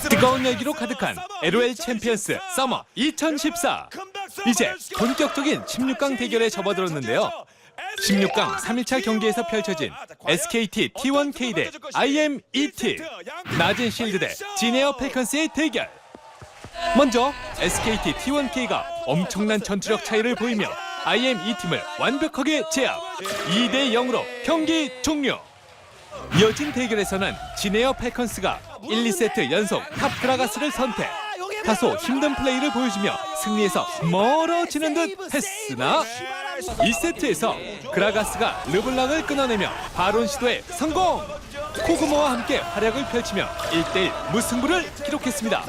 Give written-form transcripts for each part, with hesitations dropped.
뜨거운 열기로 가득한 LOL 챔피언스 서머 2014. 이제 본격적인 16강 대결에 접어들었는데요. 16강 3일차 경기에서 펼쳐진 SKT T1K 대 IMET, 낮은 실드 대 진에어 펠컨스의 대결. 먼저 SKT T1K가 엄청난 전투력 차이를 보이며 IME팀을 완벽하게 제압. 2대 0으로 경기 종료. 이어진 대결에서는 진에어 펠컨스가 1, 2세트 연속 탑 그라가스를 선택. 다소 힘든 플레이를 보여주며 승리에서 멀어지는 듯 했으나 2세트에서 그라가스가 르블랑을 끊어내며 바론 시도에 성공! 코그모와 함께 활약을 펼치며 1대1 무승부를 기록했습니다.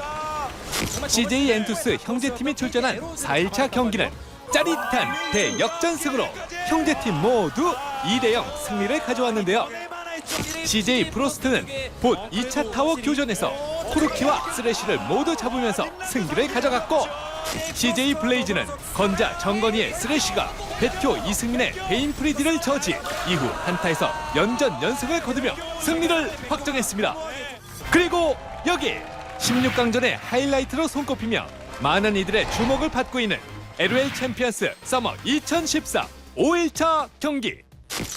CJ 엔투스 형제팀이 출전한 4일차 경기는 짜릿한 대역전승으로 형제팀 모두 2대0 승리를 가져왔는데요. CJ 프로스트는 본 2차 타워 교전에서 코르키와 쓰레쉬를 모두 잡으면서 승기를 가져갔고, CJ 블레이즈는 건자 정건이의 쓰레쉬가 배표 이승민의 베인 프리디를 저지 이후 한타에서 연전 연승을 거두며 승리를 확정했습니다. 그리고 여기 16강전의 하이라이트로 손꼽히며 많은 이들의 주목을 받고 있는 LOL 챔피언스 서머 2014 5일차 경기.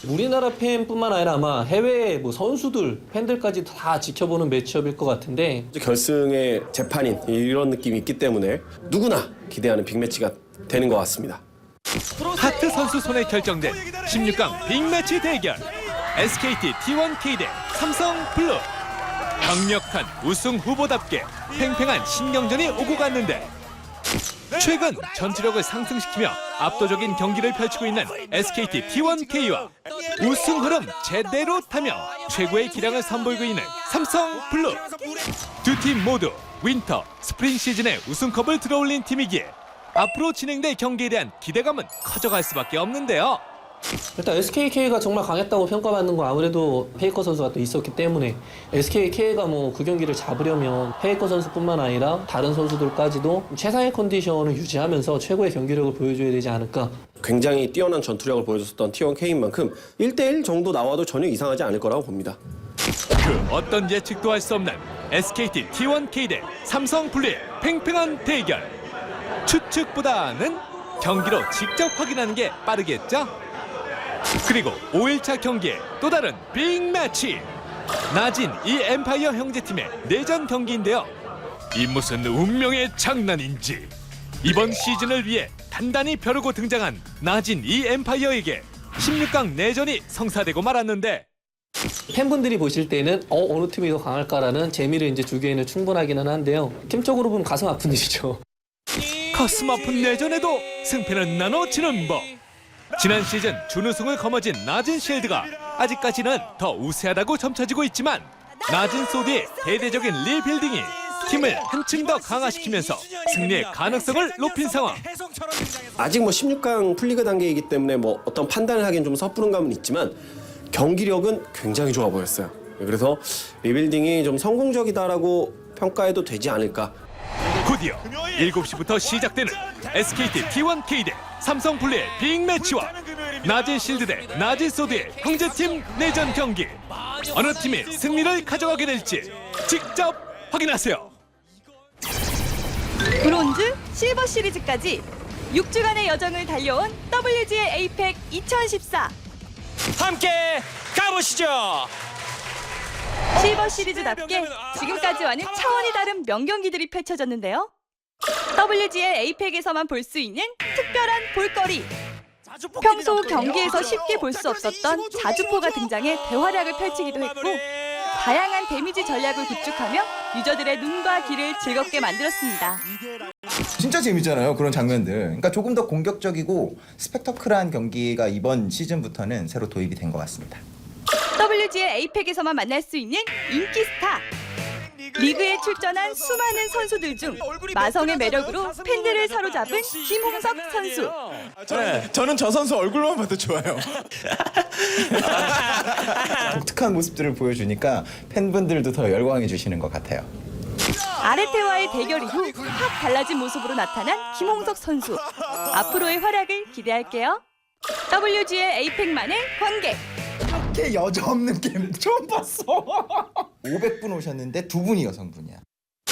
우리나라 팬뿐만 아니라 아마 해외 선수들, 팬들까지 다 지켜보는 매치업일 것 같은데, 결승의 재판인 이런 느낌이 있기 때문에 누구나 기대하는 빅매치가 되는 것 같습니다. 하트 선수 손에 결정된 16강 빅매치 대결. SKT T1K 대 삼성 블루. 강력한 우승 후보답게 팽팽한 신경전이 오고 갔는데, 최근 전투력을 상승시키며 압도적인 경기를 펼치고 있는 SKT T1K와 우승 흐름 제대로 타며 최고의 기량을 선보이고 있는 삼성 블루. 두 팀 모두 윈터, 스프링 시즌에 우승컵을 들어올린 팀이기에 앞으로 진행될 경기에 대한 기대감은 커져갈 수밖에 없는데요. 일단 SKK가 정말 강했다고 평가받는 건 아무래도 페이커 선수가 또 있었기 때문에, SKK가 그 경기를 잡으려면 페이커 선수뿐만 아니라 다른 선수들까지도 최상의 컨디션을 유지하면서 최고의 경기력을 보여줘야 되지 않을까. 굉장히 뛰어난 전투력을 보여줬었던 T1K인 만큼 1대1 정도 나와도 전혀 이상하지 않을 거라고 봅니다. 그 어떤 예측도 할 수 없는 SKT T1K 대 삼성 블루의 팽팽한 대결. 추측보다는 경기로 직접 확인하는 게 빠르겠죠? 그리고 5일차 경기에 또 다른 빅매치. 나진 이 엠파이어 형제팀의 내전 경기인데요. 이 무슨 운명의 장난인지 이번 시즌을 위해 단단히 벼르고 등장한 나진 이 엠파이어에게 16강 내전이 성사되고 말았는데, 팬분들이 보실 때는 어느 팀이 더 강할까라는 재미를 이제 주기에는 충분하기는 한데요. 팀적으로 보면 가슴 아픈 일이죠. 가슴 아픈 내전에도 승패는 나눠지는 법. 지난 시즌 준우승을 거머쥔 나진 실드가 아직까지는 더 우세하다고 점쳐지고 있지만, 나진 소드의 대대적인 리빌딩이 팀을 한층 더 강화시키면서 승리의 가능성을 높인 상황. 아직 16강 풀리그 단계이기 때문에 어떤 판단을 하기엔 좀 섣부른 감은 있지만 경기력은 굉장히 좋아 보였어요. 그래서 리빌딩이 좀 성공적이다라고 평가해도 되지 않을까. 곧이어 7시부터 시작되는 SKT T1K 대 삼성 블루의 빅매치와 나진 실드 대 나진 소드의 형제팀 내전 경기. 어느 팀이 승리를 가져가게 될지 직접 확인하세요. 브론즈, 실버 시리즈까지 6주간의 여정을 달려온 WGA 에이펙 2014. 함께 가보시죠. 실버 시리즈답게 지금까지와는 차원이 다른 명경기들이 펼쳐졌는데요. WGA 에이펙에서만 볼 수 있는 특별한 볼거리. 평소 경기에서 쉽게 볼 수 없었던 자주포가 등장해 대활약을 펼치기도 했고, 다양한 데미지 전략을 구축하며 유저들의 눈과 귀를 즐겁게 만들었습니다. 진짜 재밌잖아요, 그런 장면들. 그러니까 조금 더 공격적이고 스펙터클한 경기가 이번 시즌부터는 새로 도입이 된 것 같습니다. WGA 에이펙에서만 만날 수 있는 인기 스타. 리그에 출전한 수많은 선수들 중 마성의 매력으로 팬들을 사로잡은 김홍석 선수. 저는 저 선수 얼굴만 봐도 좋아요. 독특한 모습들을 보여주니까 팬분들도 더 열광해 주시는 것 같아요. 아레테와의 대결 이후 확 달라진 모습으로 나타난 김홍석 선수. 앞으로의 활약을 기대할게요. WGA 에이펙만의 관객. 이렇게 여자 없는 게임 처음 봤어. 500분 오셨는데 2분이 여성분이야.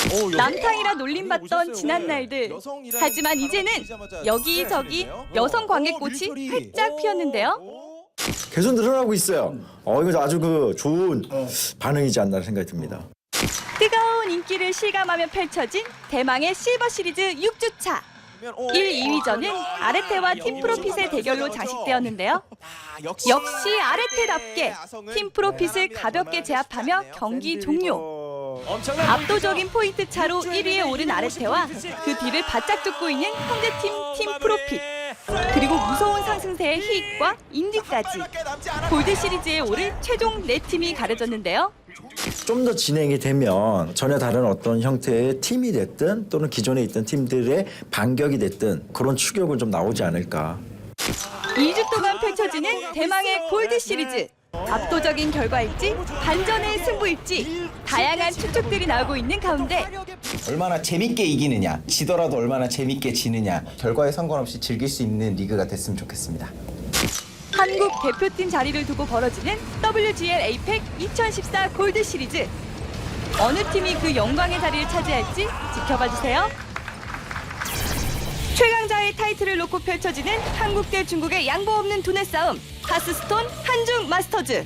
남탕이라 놀림받던 지난 날들. 하지만 이제는 여기저기 여성 관객꽃이 활짝 피었는데요. 계속 늘어나고 있어요. 이거 아주 좋은 반응이지 않나 생각이 듭니다. 뜨거운 인기를 실감하며 펼쳐진 대망의 실버 시리즈 6주차. 1, 2위전은 아레테와 팀프로핏의 대결로 장식되었는데요. 역시 아레테답게 팀프로핏을 가볍게 제압하며 경기 종료. 압도적인 포인트 차로 1위에 오른 아레테와 그 뒤를 바짝 쫓고 있는 형제팀 팀프로핏. 그리고 무서운 상승세의 히익과 인디까지. 골드 시리즈에 오를 최종 4팀이 가려졌는데요. 좀 더 진행이 되면 전혀 다른 어떤 형태의 팀이 됐든 또는 기존에 있던 팀들의 반격이 됐든 그런 추격은 좀 나오지 않을까. 2주 동안 펼쳐지는 대망의 골드 시리즈. 압도적인 결과일지 반전의 승부일지 다양한 추측들이 나오고 있는 가운데 얼마나 재밌게 이기느냐, 지더라도 얼마나 재밌게 지느냐, 결과에 상관없이 즐길 수 있는 리그가 됐으면 좋겠습니다. 한국 대표팀 자리를 두고 벌어지는 WGL APEC 2014 골드 시리즈. 어느 팀이 그 영광의 자리를 차지할지 지켜봐 주세요. 최강자의 타이틀을 놓고 펼쳐지는 한국 대 중국의 양보 없는 두뇌 싸움. 하스스톤 한중 마스터즈.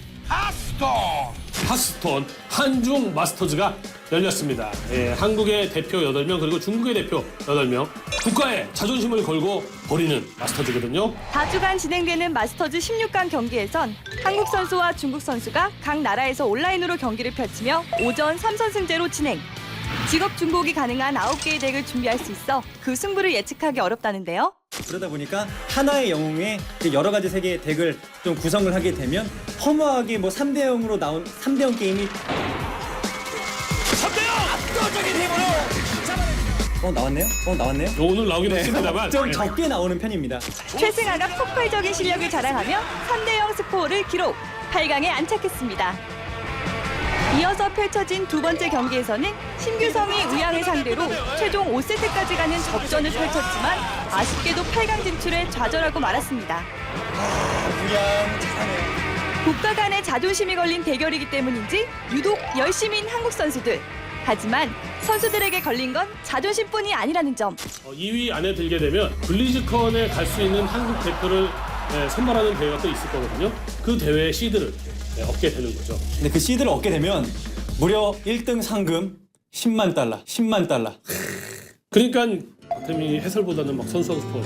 하스톤 한중 마스터즈가 열렸습니다. 한국의 대표 8명 그리고 중국의 대표 8명 국가의 자존심을 걸고 벌이는 마스터즈거든요. 4주간 진행되는 마스터즈 16강 경기에선 한국 선수와 중국 선수가 각 나라에서 온라인으로 경기를 펼치며 오전 3선승제로 진행. 직업 중복이 가능한 9개의 덱을 준비할 수 있어 그 승부를 예측하기 어렵다는데요. 그러다 보니까 하나의 영웅의 여러 가지 세계의 덱을 좀 구성을 하게 되면 허무하게 3대 0으로 나온 3대 0 게임이 3대 0! 압도적인 힘으로! 나왔네요? 나왔네요? 오늘 나오긴 했습니다만 좀 적게 나오는 편입니다. 최승아가 폭발적인 실력을 자랑하며 3대 0 스코어를 기록. 8강에 안착했습니다. 이어서 펼쳐진 두 번째 경기에서는 신규성이 의향을 상대로 최종 5세트까지 가는 접전을 펼쳤지만 아쉽게도 8강 진출에 좌절하고 말았습니다. 국가 간의 자존심이 걸린 대결이기 때문인지 유독 열심인 한국 선수들. 하지만 선수들에게 걸린 건 자존심뿐이 아니라는 점. 2위 안에 들게 되면 블리즈컨에 갈 수 있는 한국 대표를 선발하는 대회가 또 있을 거거든요. 그 대회의 시드를 얻게 되는 거죠. 근데 그 시드를 얻게 되면 무려 1등 상금 10만 달러, 10만 달러. 그러니까 박태민이 해설보다는 막 선수하고 싶어.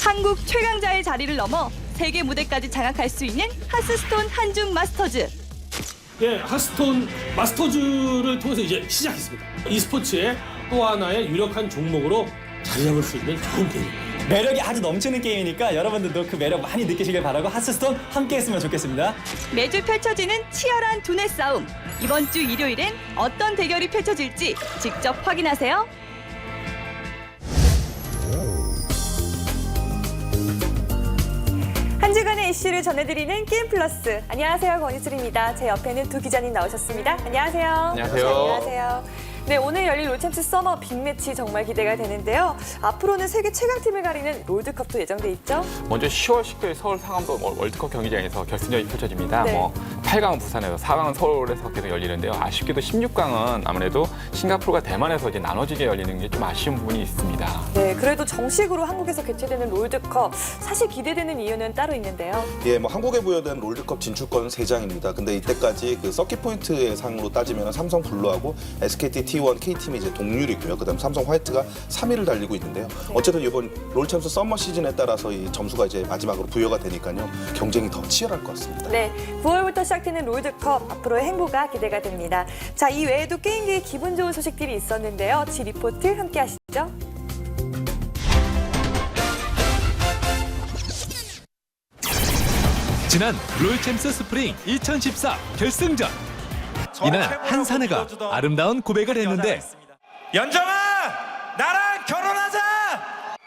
한국 최강자의 자리를 넘어 세계 무대까지 장악할 수 있는 하스스톤 한중 마스터즈. 하스톤 마스터즈를 통해서 이제 시작했습니다. e스포츠의 또 하나의 유력한 종목으로 자리 잡을 수 있는 좋은 게임입니다. 매력이 아주 넘치는 게임이니까 여러분들도 그 매력 많이 느끼시길 바라고 하스스톤 함께 했으면 좋겠습니다. 매주 펼쳐지는 치열한 두뇌 싸움. 이번 주 일요일엔 어떤 대결이 펼쳐질지 직접 확인하세요. 한 주간의 이슈를 전해드리는 게임 플러스. 안녕하세요, 권희슬입니다. 제 옆에는 두 기자님 나오셨습니다. 안녕하세요. 안녕하세요. 안녕하세요. 네, 오늘 열릴 롤챔스 서머 빅매치 정말 기대가 되는데요. 앞으로는 세계 최강팀을 가리는 롤드컵도 예정돼 있죠? 먼저 10월 10일 서울 상암동 월드컵 경기장에서 결승전이 펼쳐집니다. 네. 8강은 부산에서, 4강은 서울에서 계속 열리는데요. 아쉽게도 16강은 아무래도 싱가포르가 대만에서 이제 나눠지게 열리는 게 좀 아쉬운 부분이 있습니다. 네, 그래도 정식으로 한국에서 개최되는 롤드컵 사실 기대되는 이유는 따로 있는데요. 한국에 부여된 롤드컵 진출권 3장입니다. 근데 이때까지 그 서킷 포인트의 상으로 따지면 삼성 블루하고 SKT T1 K팀이 이제 동률이고요. 그다음 삼성 화이트가 3위를 달리고 있는데요. 어쨌든 이번 롤챔스 서머 시즌에 따라서 이 점수가 이제 마지막으로 부여가 되니까요. 경쟁이 더 치열할 것 같습니다. 네, 9월부터 시작되는 롤드컵 앞으로의 행보가 기대가 됩니다. 자, 이 외에도 게임계에 기분 좋은 소식들이 있었는데요. 지 리포트 함께 하시죠. 지난 롤챔스 스프링 2014 결승전. 이날 한 사내가 아름다운 고백을 했는데 연정아, 나랑 결혼하자!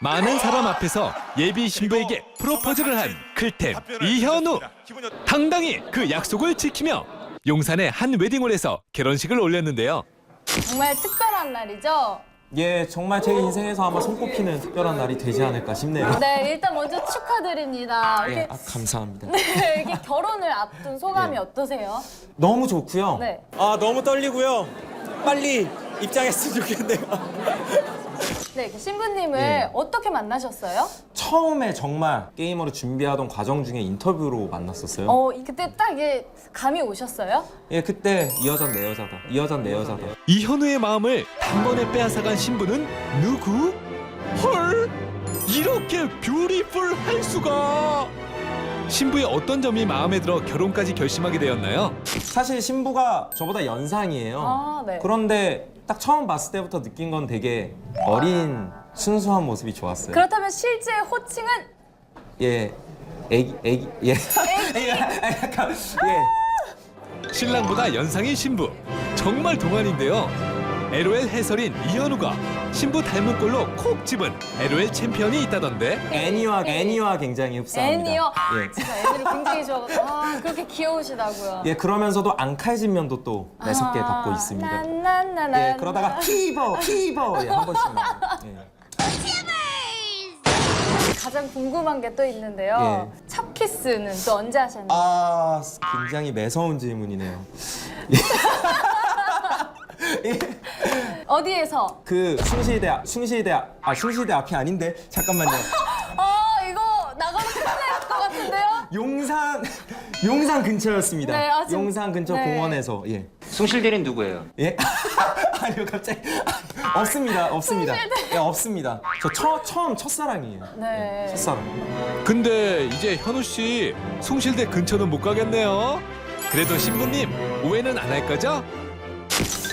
많은 사람 앞에서 예비 신부에게 프로포즈를 한 클템 이현우. 당당히 그 약속을 지키며 용산의 한 웨딩홀에서 결혼식을 올렸는데요. 정말 특별한 날이죠? 예, 정말 제 인생에서 아마 손꼽히는 특별한 날이 되지 않을까 싶네요. 네, 일단 먼저 축하드립니다. 이렇게, 감사합니다. 네, 이렇게 결혼을 앞둔 소감이 어떠세요? 너무 좋고요. 네. 너무 떨리고요. 빨리 입장했으면 좋겠네요. 네, 그 신부님을 어떻게 만나셨어요? 처음에 정말 게이머를 준비하던 과정 중에 인터뷰로 만났었어요. 그때 딱 이게 감이 오셨어요? 예, 그때 이 여잔 내 여자다. 이 여잔 내 여자다. 이현우의 마음을 단번에 빼앗아간 신부는 누구? 헐! 이렇게 뷰티풀할 수가! 신부의 어떤 점이 마음에 들어 결혼까지 결심하게 되었나요? 사실 신부가 저보다 연상이에요. 아, 네. 그런데 딱 처음 봤을 때부터 느낀 건 되게 어린 순수한 모습이 좋았어요. 그렇다면 실제 호칭은? 예, 애기, 예. 약간, 예. 신랑보다 연상인 신부. 정말 동안인데요. LOL 해설인 이현우가 신부 닮은 꼴로 콕 집은 LOL 챔피언이 있다던데. 애니와 굉장히 흡사합니다. 애니요? 예. 진짜 애들이 굉장히 좋아하고 그렇게 귀여우시다고요. 예, 그러면서도 앙칼진 면도 또 매섭게 갖고 있습니다. 난난나나. 예, 그러다가 피버 예, 한 번씩 나와요. 예. 가장 궁금한 게 또 있는데요. 첫 키스는 또 언제 하셨나요? 굉장히 매서운 질문이네요. 어디에서? 그 숭실대 앞이 아닌데 잠깐만요. 이거 나가면 큰일 날 것 같은데요? 용산 근처였습니다. 네, 용산 근처 네. 공원에서 예. 숭실대는 누구예요? 예? 아니요 갑자기 없습니다. 예, 없습니다. 저 처음 첫사랑이에요. 네. 예, 첫사랑. 근데 이제 현우 씨 숭실대 근처는 못 가겠네요. 그래도 신부님 오해는 안 할 거죠?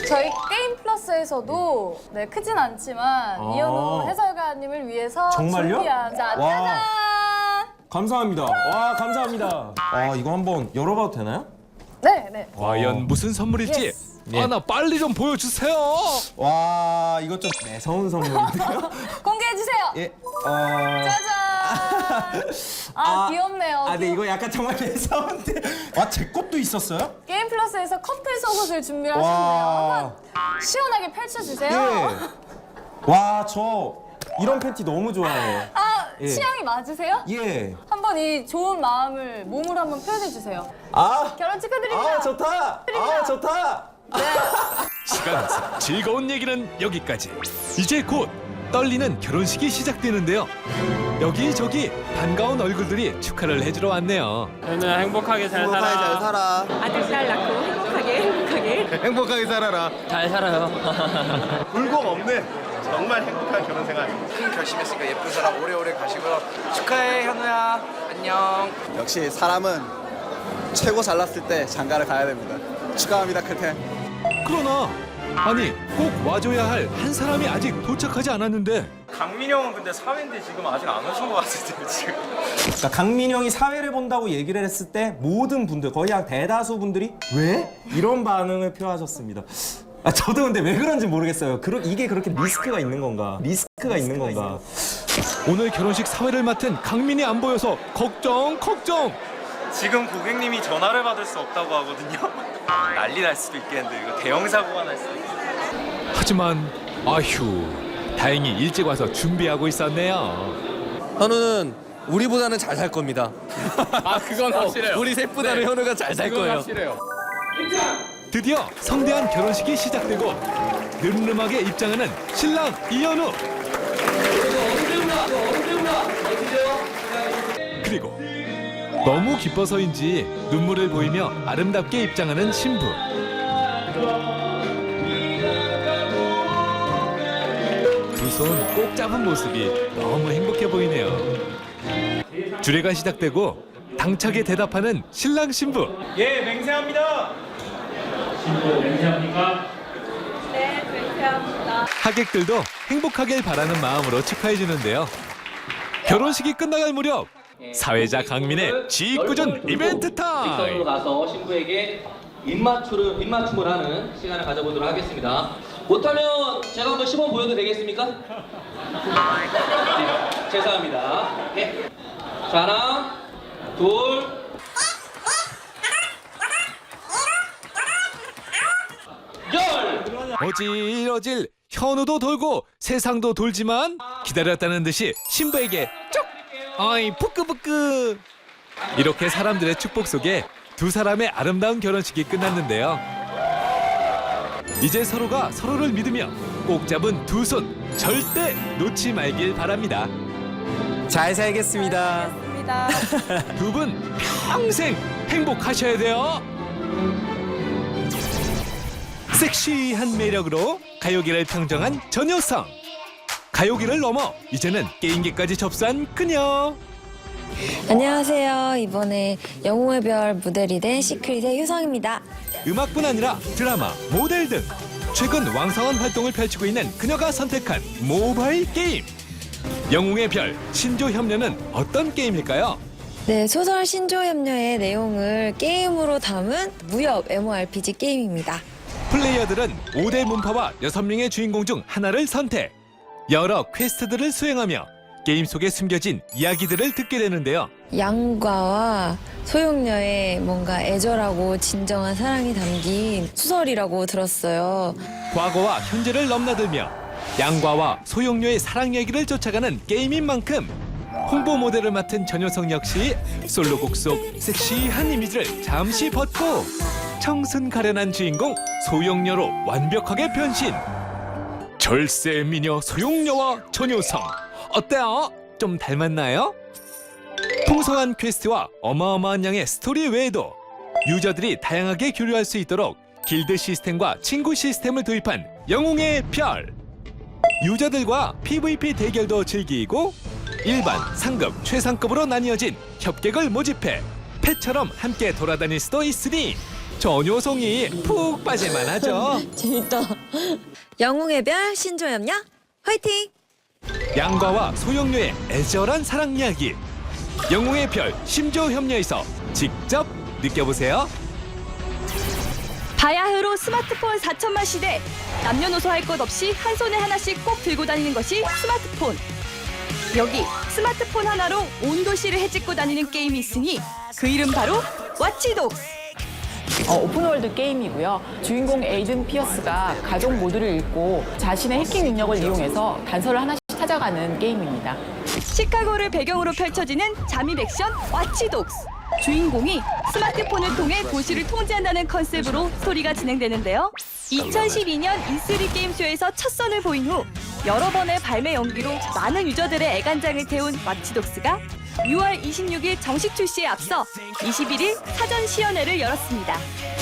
저희 게임 플러스에서도 네, 크진 않지만 이현우 해설가님을 위해서 정말요? 준비한 자, 와. 짜잔! 감사합니다. 와 감사합니다. 이거 한번 열어봐도 되나요? 네. 과연 무슨 선물일지 예스. 나 빨리 좀 보여주세요. 와 이거 좀 매서운 선물인데요? 공개해주세요. 예. 짜잔! 귀엽네요. 네 이거 약간 정말 매서운데. 제 것도 있었어요? 게임 플러스에서 커플 속옷을 준비하셨네요. 와. 한번 시원하게 펼쳐주세요. 예. 와 저 이런 팬티 너무 좋아해요. 예. 취향이 맞으세요? 예. 한번 이 좋은 마음을 몸으로 한번 표현해주세요. 결혼 축하드립니다. 좋다. 시간 속 즐거운 얘기는 여기까지. 이제 곧 떨리는 결혼식이 시작되는데요. 여기저기 반가운 얼굴들이 축하를 해주러 왔네요. 현우야 행복하게 잘 살아. 아들 딸 낳고 행복하게. 행복하게 살아라. 잘 살아요. 불공 없는 정말 행복한 결혼 생활. 큰 결심했으니까 예쁜 사람 오래오래 가시고요. 축하해 현우야. 안녕. 역시 사람은 최고 잘났을 때 장가를 가야 됩니다. 축하합니다, 클템. 그러나 아니 꼭 와줘야 할 한 사람이 아직 도착하지 않았는데. 강민영은 근데 사회인데 지금 아직 안 오신 것 같은데 지금. 그러니까 강민영이 사회를 본다고 얘기를 했을 때 모든 분들 거의 한 대다수 분들이 왜? 이런 반응을 표하셨습니다. 저도 근데 왜 그런지 모르겠어요. 이게 그렇게 리스크가 있는 건가? 오늘 결혼식 사회를 맡은 강민이 안 보여서 걱정. 지금 고객님이 전화를 받을 수 없다고 하거든요. 난리 날 수도 있겠는데 이거 대형 사고가 날 수도 있겠는데. 하지만 다행히 일찍 와서 준비하고 있었네요. 현우는 우리보다는 잘 살 겁니다. 그건 확실해요. 우리 셋보다는 현우가 잘 살 거예요. 확실해요. 드디어 성대한 결혼식이 시작되고 늠름하게 입장하는 신랑 이현우. 그리고 너무 기뻐서인지 눈물을 보이며 아름답게 입장하는 신부. 두 손 꼭 잡은 모습이 너무 행복해 보이네요. 주례가 시작되고 당차게 대답하는 신랑 신부. 예, 맹세합니다. 네, 맹세합니다. 하객들도 행복하길 바라는 마음으로 축하해 주는데요. 결혼식이 끝나갈 무렵 사회자 강민의 지구전 이벤트 타임. 가서 신부에게 입맞춤을 하는 시간을 가져보도록 하겠습니다. 못하면 제가 한번 시범 보여도 되겠습니까? 네, 죄송합니다. 네. 자, 하나, 둘. 어질어질 현우도 돌고 세상도 돌지만 기다렸다는 듯이 신부에게 쪽! 어이 부끄부끄. 이렇게 사람들의 축복 속에 두 사람의 아름다운 결혼식이 끝났는데요. 이제 서로가 서로를 믿으며 꼭 잡은 두 손 절대 놓지 말길 바랍니다. 잘 살겠습니다. 두 분 평생 행복하셔야 돼요. 섹시한 매력으로 가요계를 평정한 전효성. 가요계를 넘어 이제는 게임계까지 접수한 그녀. 안녕하세요. 이번에 영웅의 별 무대리 된 시크릿의 효성입니다. 음악뿐 아니라 드라마, 모델 등 최근 왕성한 활동을 펼치고 있는 그녀가 선택한 모바일 게임. 영웅의 별 신조협녀는 어떤 게임일까요? 네, 소설 신조협녀의 내용을 게임으로 담은 무협 MMORPG 게임입니다. 플레이어들은 5대 문파와 6명의 주인공 중 하나를 선택. 여러 퀘스트들을 수행하며 게임 속에 숨겨진 이야기들을 듣게 되는데요. 양과와 소용녀의 뭔가 애절하고 진정한 사랑이 담긴 소설이라고 들었어요. 과거와 현재를 넘나들며 양과와 소용료의 사랑 얘기를 쫓아가는 게임인 만큼 홍보 모델을 맡은 전효성 역시 솔로곡 속 섹시한 이미지를 잠시 벗고 청순 가련한 주인공 소용료로 완벽하게 변신. 절세 미녀 소용료와 전효성 어때요? 좀 닮았나요? 풍성한 퀘스트와 어마어마한 양의 스토리 외에도 유저들이 다양하게 교류할 수 있도록 길드 시스템과 친구 시스템을 도입한 영웅의 별. 유저들과 PVP 대결도 즐기고 일반, 상급, 최상급으로 나뉘어진 협객을 모집해 펫처럼 함께 돌아다닐 수도 있으니 전효성이 푹 빠질만 하죠. 재밌다. 영웅의 별 신조협녀 화이팅! 양과와 소용료의 애절한 사랑 이야기. 영웅의 별 심조협녀에서 직접 느껴보세요. 바야흐로 스마트폰 4천만 시대. 남녀노소 할 것 없이 한 손에 하나씩 꼭 들고 다니는 것이 스마트폰. 여기 스마트폰 하나로 온 도시를 헤집고 다니는 게임이 있으니 그 이름 바로 와치독스. 오픈월드 게임이고요. 주인공 에이든 피어스가 가족 모두를 잃고 자신의 해킹 능력을 이용해서 단서를 하나씩 찾아가는 게임입니다. 시카고를 배경으로 펼쳐지는 잠입 액션 와치독스. 주인공이 스마트폰을 통해 도시를 통제한다는 컨셉으로 스토리가 진행되는데요. 2012년 E3 게임쇼에서 첫 선을 보인 후 여러 번의 발매 연기로 많은 유저들의 애간장을 태운 와치독스가 6월 26일 정식 출시에 앞서 21일 사전 시연회를 열었습니다.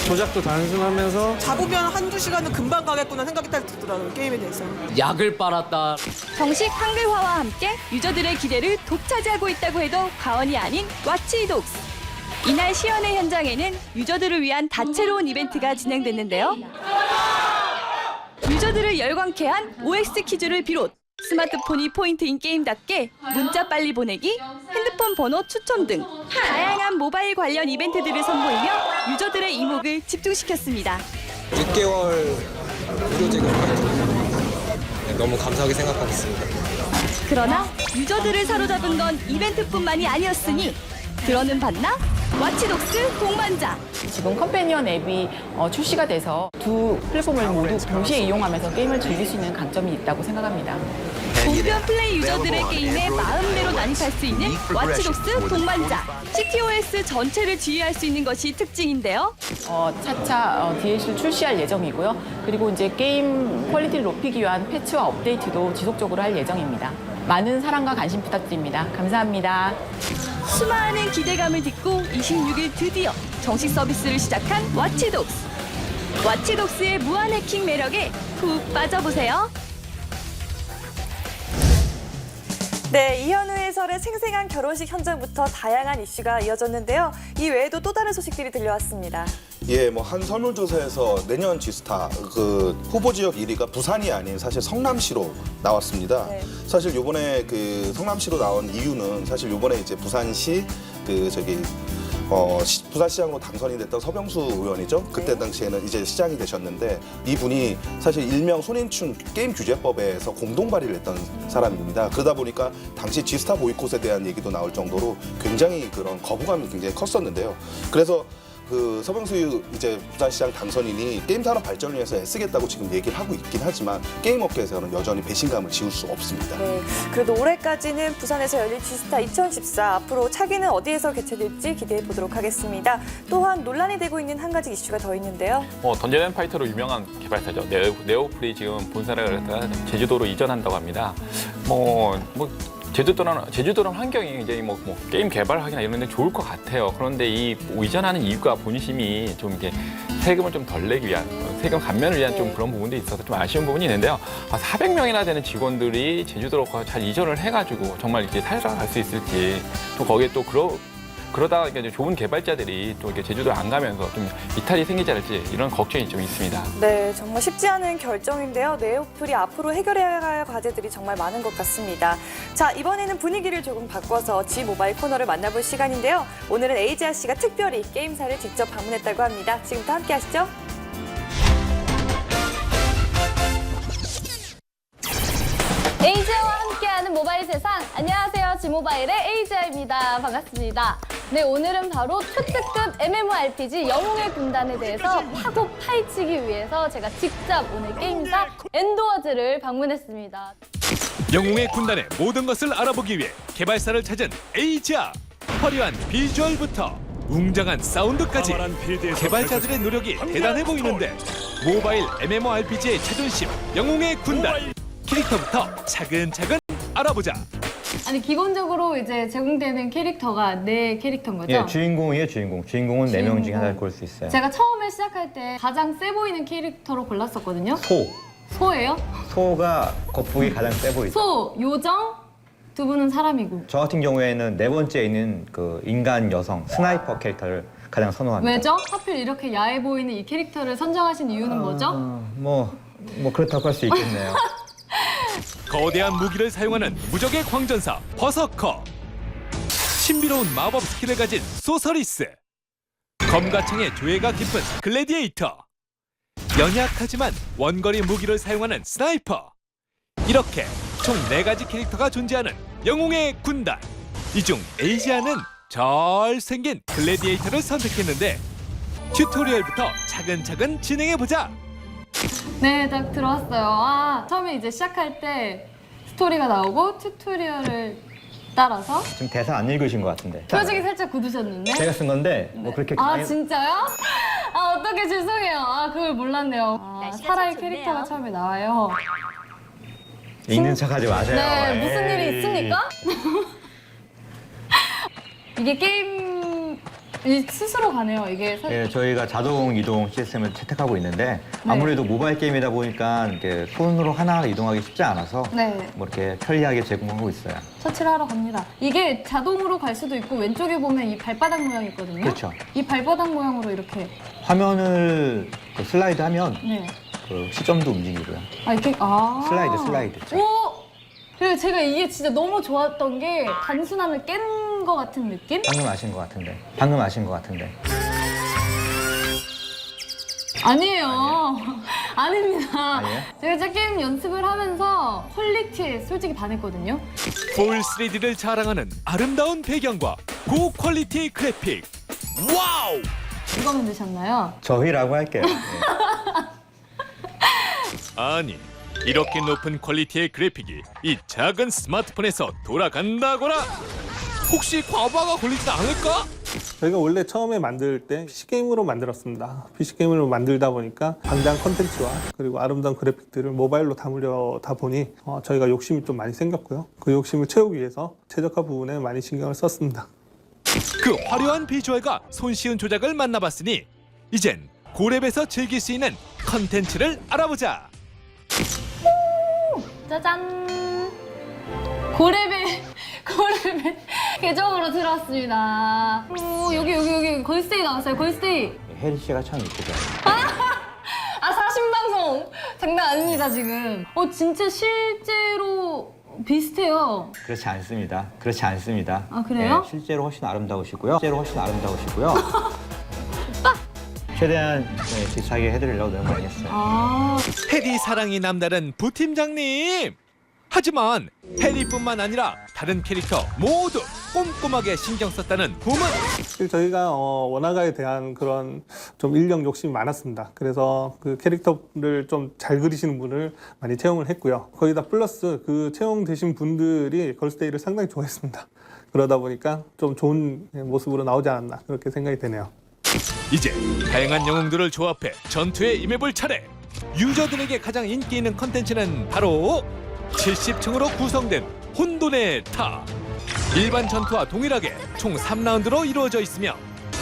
조작도 단순하면서 잡으면 한두 시간은 금방 가겠구나 생각이 딱 들더라고요, 게임에 대해서. 약을 빨았다. 정식 한글화와 함께 유저들의 기대를 독차지하고 있다고 해도 과언이 아닌 와치독스. 이날 시연회 현장에는 유저들을 위한 다채로운 이벤트가 진행됐는데요. 유저들을 열광케 한 OX 퀴즈를 비롯 스마트폰이 포인트인 게임답게 문자 빨리 보내기, 핸드폰 번호 추첨 등 다양한 모바일 관련 이벤트들을 선보이며 유저들의 이목을 집중시켰습니다. 6개월 무료 제공 너무 감사하게 생각하고 있습니다. 그러나 유저들을 사로잡은 건 이벤트뿐만이 아니었으니 들어는 봤나? 와치독스 동반자. 지금 컴패니언 앱이 출시가 돼서 두 플랫폼을 모두 동시에 이용하면서 게임을 즐길 수 있는 강점이 있다고 생각합니다. 공평 플레이 유저들의 게임에 마음대로 난입할 수 있는 와치독스 동반자. CTOS 전체를 지휘할 수 있는 것이 특징인데요. 차차 DLC를 출시할 예정이고요. 그리고 이제 게임 퀄리티를 높이기 위한 패치와 업데이트도 지속적으로 할 예정입니다. 많은 사랑과 관심 부탁드립니다. 감사합니다. 수많은 기대감을 딛고 26일 드디어 정식 서비스를 시작한 와치독스. 와치독스의 무한 해킹 매력에 푹 빠져보세요. 네, 이현우 해설의 생생한 결혼식 현장부터 다양한 이슈가 이어졌는데요. 이 외에도 또 다른 소식들이 들려왔습니다. 예, 뭐 한 설문조사에서 내년 G스타 그 후보 지역 1위가 부산이 아닌 사실 성남시로 나왔습니다. 네. 사실 요번에 그 성남시로 나온 이유는 사실 요번에 이제 부산시 그 저기 부산시장으로 당선이 됐던 서병수 의원이죠. 그때 당시에는 이제 시장이 되셨는데 이분이 사실 일명 손인춘 게임 규제법에서 공동 발의를 했던 사람입니다. 그러다 보니까 당시 G스타 보이콧에 대한 얘기도 나올 정도로 굉장히 그런 거부감이 굉장히 컸었는데요. 그래서 그 서병수 이제 부산시장 당선인이 게임 산업 발전을 위해서 애쓰겠다고 지금 얘기를 하고 있긴 하지만 게임 업계에서는 여전히 배신감을 지울 수 없습니다. 네, 그래도 올해까지는 부산에서 열릴 G스타 2014 앞으로 차기는 어디에서 개최될지 기대해 보도록 하겠습니다. 또한 논란이 되고 있는 한 가지 이슈가 더 있는데요. 던전 파이터로 유명한 개발사죠. 네오플이 지금 본사를 제주도로 이전한다고 합니다. 제주도는 환경이 이제 뭐 게임 개발하기나 이런 데 좋을 것 같아요. 그런데 이 이전하는 이유가 본심이 좀 이게 세금을 좀 덜 내기 위한, 세금 감면을 위한 좀 그런 부분도 있어서 좀 아쉬운 부분이 있는데요. 400명이나 되는 직원들이 제주도로 잘 이전을 해가지고 정말 이렇게 살아갈 수 있을지, 또 거기에 또 그러다가 이제 좋은 개발자들이 또 이렇게 제주도에 안 가면서 좀 이탈이 생기지 않을지 이런 걱정이 좀 있습니다. 네, 정말 쉽지 않은 결정인데요. 네오플이 앞으로 해결해야 할 과제들이 정말 많은 것 같습니다. 자, 이번에는 분위기를 조금 바꿔서 G모바일 코너를 만나볼 시간인데요. 오늘은 에이지아 씨가 특별히 게임사를 직접 방문했다고 합니다. 지금부터 함께 하시죠. 에이지아와 함께하는 모바일 세상. 안녕하세요. G모바일의 에이지아입니다. 반갑습니다. 네, 오늘은 바로 초특급 MMORPG 영웅의 군단에 대해서 파고 파헤치기 위해서 제가 직접 오늘 게임사 엔드워즈를 방문했습니다. 영웅의 군단의 모든 것을 알아보기 위해 개발사를 찾은 에이지아. 화려한 비주얼부터 웅장한 사운드까지 개발자들의 노력이 대단해 보이는데, 모바일 MMORPG의 자존심 영웅의 군단. 캐릭터부터 차근차근 알아보자. 아니, 기본적으로 이제 제공되는 캐릭터가 네 캐릭터인 거죠? 예, 주인공이에요, 주인공. 주인공은 4명 중에 하나를 고를 수 있어요. 제가 처음에 시작할 때 가장 세 보이는 캐릭터로 골랐었거든요. 소예요? 소가 겉보기 가장 세 보이죠. 소, 요정, 두 분은 사람이고. 저 같은 경우에는 4번째에 있는 그 인간 여성 스나이퍼 캐릭터를 가장 선호합니다. 왜죠? 하필 이렇게 야해 보이는 이 캐릭터를 선정하신 이유는 뭐죠? 뭐 그렇다고 할 수 있겠네요. 거대한 무기를 사용하는 무적의 광전사 버서커. 신비로운 마법 스킬을 가진 소서리스. 검가창의 조예가 깊은 글래디에이터. 연약하지만 원거리 무기를 사용하는 스나이퍼. 이렇게 총 4가지 캐릭터가 존재하는 영웅의 군단. 이 중 에이지아는 잘생긴 글래디에이터를 선택했는데, 튜토리얼부터 차근차근 진행해보자. 네, 딱 들어왔어요. 처음에 이제 시작할 때 스토리가 나오고 튜토리얼을 따라서 지금 대사 안 읽으신 것 같은데. 표정이 살짝 굳으셨는데? 제가 쓴 건데 뭐 그렇게 진짜요? 어떡해, 죄송해요. 그걸 몰랐네요. 사라의 캐릭터가 처음에 나와요. 읽는 척하지 마세요. 네, 에이. 무슨 일이 있습니까? 이게 게임이 스스로 가네요. 이게 예, 저희가 자동 이동 시스템을 채택하고 있는데 아무래도 모바일 게임이다 보니까 이렇게 손으로 하나하나 이동하기 쉽지 않아서 뭐 이렇게 편리하게 제공하고 있어요. 터치를 하러 갑니다. 이게 자동으로 갈 수도 있고, 왼쪽에 보면 이 발바닥 모양이 있거든요. 그렇죠. 이 발바닥 모양으로 이렇게 화면을 슬라이드 하면 네. 그 시점도 움직이고요. 이렇게 슬라이드. 오! 그리고 제가 이게 진짜 너무 좋았던 게 단순함을 깬 것 같은 느낌? 방금 아신 것 같은데. 아니에요. 아닙니다. 아니에요? 제가 진짜 게임 연습을 하면서 퀄리티에 솔직히 반했거든요. 풀 3D를 자랑하는 아름다운 배경과 고퀄리티 그래픽. 와우! 누가 만드셨나요? 저희라고 할게요. 아니, 이렇게 높은 퀄리티의 그래픽이 이 작은 스마트폰에서 돌아간다거라? 혹시 과부하가 걸리진 않을까? 저희가 원래 처음에 만들 때 PC게임으로 만들었습니다. PC게임으로 만들다 보니까 당장 컨텐츠와 그리고 아름다운 그래픽들을 모바일로 담으려다 보니 저희가 욕심이 좀 많이 생겼고요. 그 욕심을 채우기 위해서 최적화 부분에 많이 신경을 썼습니다. 그 화려한 비주얼과 손쉬운 조작을 만나봤으니 이젠 고렙에서 즐길 수 있는 컨텐츠를 알아보자. 짜잔! 고레벨 계정으로 들어왔습니다. 여기 걸스데이 나왔어요. 걸스데이. 혜리 씨가 참 이쁘죠. 사신 방송 장난 아닙니다 지금. 진짜 실제로 비슷해요. 그렇지 않습니다. 아, 그래요? 네, 실제로 훨씬 아름다우시고요. 최대한 비슷하게 해드리려고 노력 많이 했어요. 해리 사랑이 남다른 부팀장님. 하지만 해리뿐만 아니라 다른 캐릭터 모두 꼼꼼하게 신경 썼다는 부문. 사실 저희가 원화가에 대한 그런 좀 인력 욕심이 많았습니다. 그래서 그 캐릭터를 좀 잘 그리시는 분을 많이 채용을 했고요. 거기다 플러스 그 채용되신 분들이 걸스데이를 상당히 좋아했습니다. 그러다 보니까 좀 좋은 모습으로 나오지 않았나 그렇게 생각이 되네요. 이제 다양한 영웅들을 조합해 전투에 임해볼 차례. 유저들에게 가장 인기 있는 컨텐츠는 바로 70층으로 구성된 혼돈의 탑. 일반 전투와 동일하게 총 3라운드로 이루어져 있으며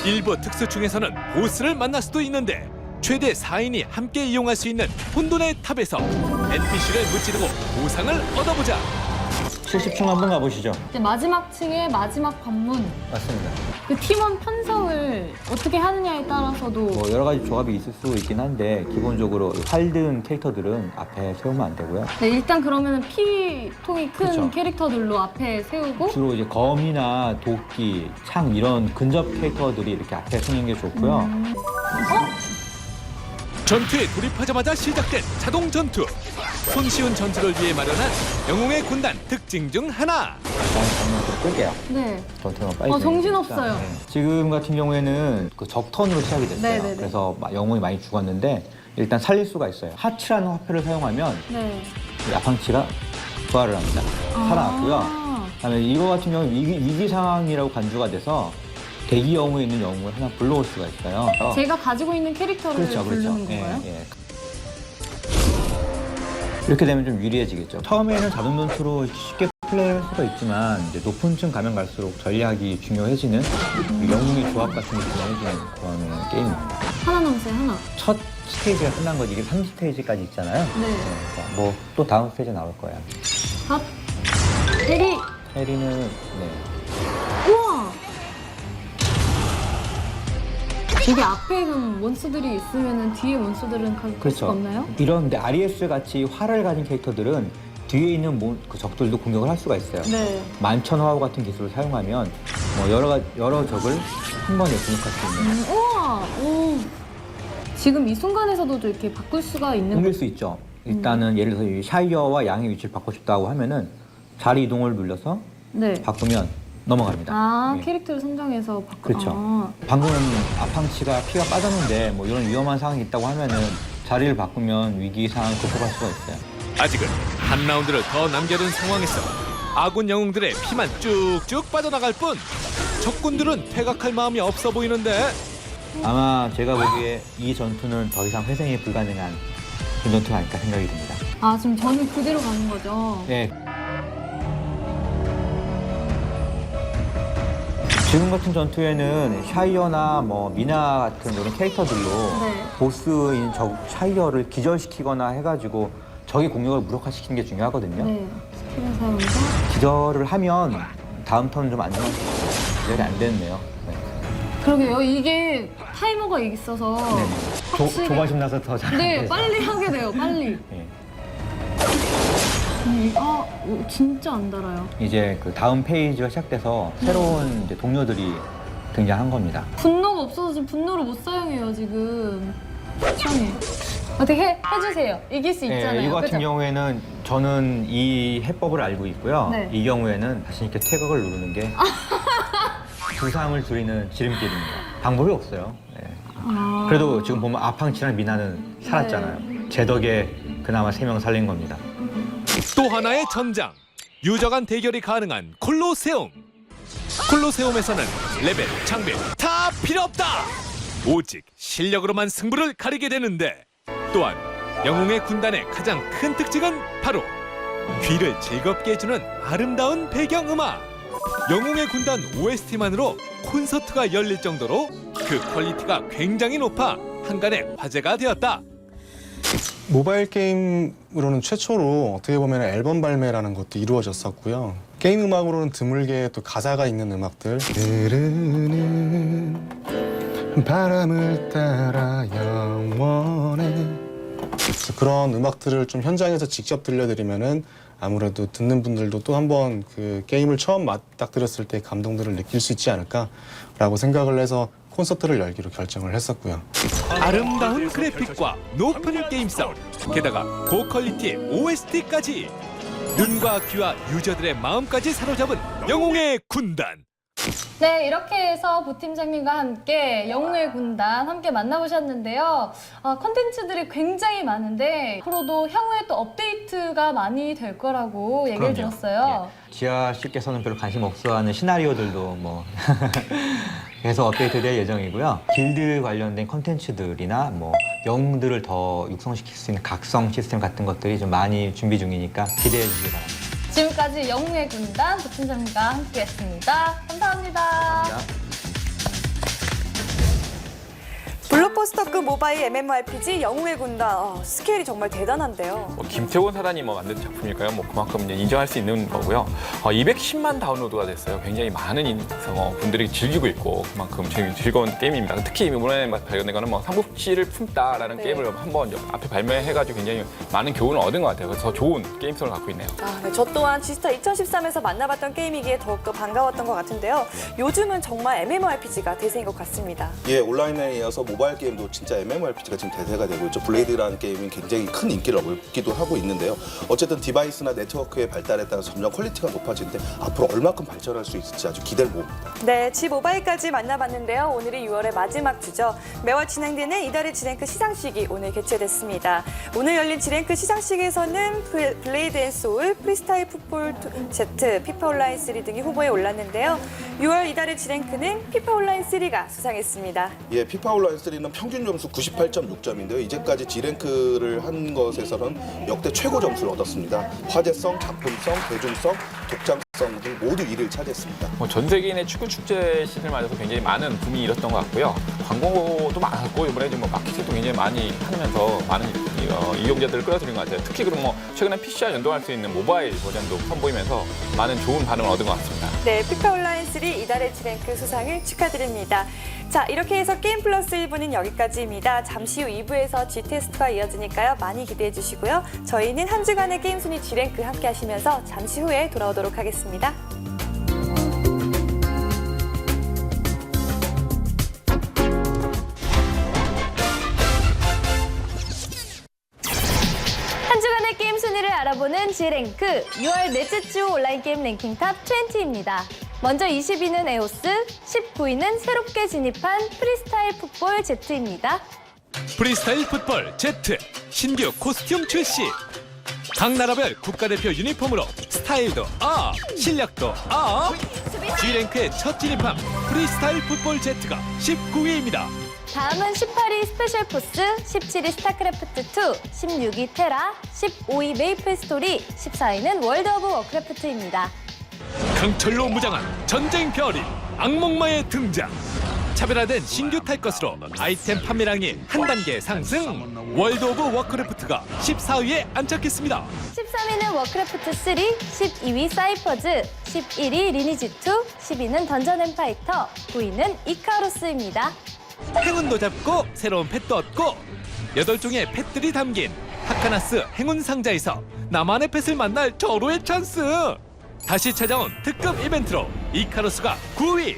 일부 특수층에서는 보스를 만날 수도 있는데 최대 4인이 함께 이용할 수 있는 혼돈의 탑에서 NPC를 무찌르고 보상을 얻어보자. 70층 한번 가보시죠. 이제 마지막 층의 마지막 관문. 맞습니다. 그 팀원 편성을 어떻게 하느냐에 따라서도 뭐 여러 가지 조합이 있을 수 있긴 한데 기본적으로 활든 캐릭터들은 앞에 세우면 안 되고요. 네, 일단 그러면은 피통이 큰 그렇죠. 캐릭터들로 앞에 세우고 주로 이제 검이나 도끼, 창 이런 근접 캐릭터들이 이렇게 앞에 서는 게 좋고요. 전투에 돌입하자마자 시작된 자동 전투. 손쉬운 전투를 위해 마련한 영웅의 군단 특징 중 하나. 일단 끌게요. 네. 전투가 빨리. 정신없어요. 되니까. 네. 지금 같은 경우에는 그 적턴으로 시작이 됐어요. 네네네. 그래서 영웅이 많이 죽었는데 일단 살릴 수가 있어요. 하치라는 화폐를 사용하면 네. 야팡치가 부활을 합니다. 살아났고요. 그다음에 이거 같은 경우는 위기 상황이라고 간주가 돼서 대기 영웅에 있는 영웅을 하나 불러올 수가 있어요. 제가 가지고 있는 캐릭터를 그렇죠, 부르는 그렇죠. 건가요? 예. 이렇게 되면 좀 유리해지겠죠. 처음에는 자동 전투로 쉽게 플레이할 수가 있지만 이제 높은 층 가면 갈수록 전략이 중요해지는 영웅의 조합 같은 게 중요해지는 그런 게임입니다. 하나 남았어요, 하나. 첫 스테이지가 끝난 거지 이게 3스테이지까지 있잖아요. 네. 뭐 또 다음 스테이지 나올 거야. 밥. 해리. 해리는 네. 우와. 여기 앞에 그럼 몬스들이 있으면은 뒤에 몬스들은 갈 수가 그렇죠. 없나요? 이런 근데 아리에스 같이 활을 가진 캐릭터들은 뒤에 있는 그 적들도 공격을 할 수가 있어요. 네. 만천화호 같은 기술을 사용하면 뭐 여러 적을 한 번에 진입할 수 있는. 우와. 오. 지금 이 순간에서도 또 이렇게 바꿀 수가 있는 옮길 수 있죠. 일단은 예를 들어서 이 샤이어와 양의 위치를 바꾸고 싶다고 하면은 자리 이동을 눌러서 네. 바꾸면 넘어갑니다. 아, 예. 캐릭터를 선정해서 바꿔. 그렇죠. 아. 방금은 아팡치가 피가 빠졌는데 뭐 이런 위험한 상황이 있다고 하면은 자리를 바꾸면 위기 상황을 극복할 수가 있어요. 아직은 한 라운드를 더 남겨둔 상황에서 아군 영웅들의 피만 쭉쭉 빠져나갈 뿐 적군들은 퇴각할 마음이 없어 보이는데 아마 제가 보기에 이 전투는 더 이상 회생이 불가능한 그런 전투가 아닐까 생각이 듭니다. 아, 지금 전이 그대로 가는 거죠? 네. 지금 같은 전투에는 샤이어나 뭐 미나 같은 이런 캐릭터들로 네. 보스인 적 샤이어를 기절시키거나 해가지고 적의 공격을 무력화시키는 게 중요하거든요. 네. 스킬을 사용해서. 기절을 하면 다음 턴은 좀 안정할 수 있어요. 기절이 안 됐네요. 네. 그러게요. 이게 타이머가 있어서 확실히- 조바심 나서 더 잘. 네, 빨리 하게 돼요. 빨리. 네. 진짜 안 달아요. 이제 그 다음 페이지가 시작돼서 새로운 이제 동료들이 등장한 겁니다. 분노가 없어서 지금 분노를 못 사용해요, 지금. 이상해. 어떻게 해주세요. 이길 수 있잖아요. 이거 같은 그죠? 경우에는 저는 이 해법을 알고 있고요. 네. 이 경우에는 다시 이렇게 태극을 누르는 게 부상을 줄이는 지름길입니다. 방법이 없어요. 네. 아. 그래도 지금 보면 아팡치랑 미나는 살았잖아요. 제 덕에 그나마 3명 살린 겁니다. 또 하나의 전장. 유저 간 대결이 가능한 콜로세움. 콜로세움에서는 레벨, 장비 다 필요 없다. 오직 실력으로만 승부를 가리게 되는데 또한 영웅의 군단의 가장 큰 특징은 바로 귀를 즐겁게 해주는 아름다운 배경음악. 영웅의 군단 OST만으로 콘서트가 열릴 정도로 그 퀄리티가 굉장히 높아 한간의 화제가 되었다. 모바일 게임으로는 최초로 어떻게 보면 앨범 발매라는 것도 이루어졌었고요. 게임 음악으로는 드물게 또 가사가 있는 음악들. 흐르는 바람을 따라 영원해. 그런 음악들을 좀 현장에서 직접 들려드리면은 아무래도 듣는 분들도 또 한번 그 게임을 처음 맞닥뜨렸을 때 감동들을 느낄 수 있지 않을까라고 생각을 해서 콘서트를 열기로 결정을 했었고요. 아름다운 그래픽과 높은 게임 사운드, 게다가 고퀄리티의 OST까지 눈과 귀와 유저들의 마음까지 사로잡은 영웅의 군단. 네, 이렇게 해서 부팀장님과 함께 영웅의 군단 함께 만나보셨는데요. 컨텐츠들이 굉장히 많은데 앞으로도 향후에 또 업데이트가 많이 될 거라고 얘기를 들었어요. 지아 씨께서는 별로 관심 없어하는 시나리오들도 뭐 계속 업데이트될 예정이고요. 길드 관련된 컨텐츠들이나 뭐 영웅들을 더 육성시킬 수 있는 각성 시스템 같은 것들이 좀 많이 준비 중이니까 기대해 주시기 바랍니다. 지금까지 영웅의 군단 부팀장님과 함께했습니다. 감사합니다. 블록버스터급 모바일 MMORPG 영웅의 군단. 스케일이 정말 대단한데요. 김태곤 사단이 만든 작품일까요? 그만큼 이제 인정할 수 있는 거고요. 210만 다운로드가 됐어요. 굉장히 많은 분들이 즐기고 있고 그만큼 즐거운 게임입니다. 특히 이번에 발견된 거는 삼국지를 품다라는 게임을 한번 앞에 발매해가지고 굉장히 많은 교훈을 얻은 것 같아요. 그래서 좋은 게임성을 갖고 있네요. 네, 저 또한 지스타 2013에서 만나봤던 게임이기에 더욱더 반가웠던 것 같은데요. 요즘은 정말 MMORPG가 대세인 것 같습니다. 예, 온라인에 이어서 모바일 게임도 진짜 MMORPG가 지금 대세가 되고 있죠. 블레이드라는 게임이 굉장히 큰 인기를 얻기도 하고 있는데요. 어쨌든 디바이스나 네트워크의 발달에 따라 점점 퀄리티가 높아지는데 앞으로 얼마큼 발전할 수 있을지 아주 기대를 모읍니다. 네, 지 모바일까지 만나봤는데요. 오늘이 6월의 마지막 주죠. 매월 진행되는 이달의 지랭크 시상식이 오늘 개최됐습니다. 오늘 열린 지랭크 시상식에서는 블레이드 앤 소울, 프리스타일 풋볼 Z, 피파 온라인 3 등이 후보에 올랐는데요. 6월 이달의 지랭크는 피파 온라인 3가 수상했습니다. 예, 피파 온라인 3는 평균 점수 98.6점인데요. 이제까지 G랭크를 한 것에서는 역대 최고 점수를 얻었습니다. 화제성, 작품성, 대중성, 독창성 등 모두 1위를 차지했습니다. 전 세계인의 축구 축제 시즌을 맞아서 굉장히 많은 붐이 일었던 것 같고요. 광고도 많았고 이번에 좀 마케팅도 굉장히 많이 하면서 많은 이용자들을 끌어들인 것 같아요. 특히 그럼 최근에 PC와 연동할 수 있는 모바일 버전도 선보이면서 많은 좋은 반응을 얻은 것 같습니다. 네, 피파 온라인 3 이달의 지랭크 수상을 축하드립니다. 자, 이렇게 해서 게임 플러스 1부는 여기까지입니다. 잠시 후 2부에서 G테스트가 이어지니까요. 많이 기대해 주시고요. 저희는 한 주간의 게임 순위 G랭크 함께 하시면서 잠시 후에 돌아오도록 하겠습니다. 한 주간의 게임 순위를 알아보는 G랭크 6월 넷째 주 온라인 게임 랭킹 탑 20입니다. 먼저 20위는 에오스, 19위는 새롭게 진입한 프리스타일 풋볼 Z입니다. 프리스타일 풋볼 Z 신규 코스튬 출시. 각 나라별 국가대표 유니폼으로 스타일도 업, 실력도 업. G랭크에 첫 진입한 프리스타일 풋볼 Z가 19위입니다. 다음은 18위 스페셜 포스, 17위 스타크래프트 2, 16위 테라, 15위 메이플 스토리, 14위는 월드 오브 워크래프트입니다. 강철로 무장한 전쟁 별이 악몽마의 등장. 차별화된 신규 탈 것으로 아이템 판매량이 한 단계 상승. 월드 오브 워크래프트가 14위에 안착했습니다. 13위는 워크래프트 3, 12위 사이퍼즈, 11위 리니지 2, 10위는 던전 앤 파이터, 9위는 이카루스입니다. 행운도 잡고 새로운 펫도 얻고 8종의 펫들이 담긴 하카나스 행운 상자에서 나만의 펫을 만날 절호의 찬스. 다시 찾아온 특급 이벤트로 이카루스가 9위.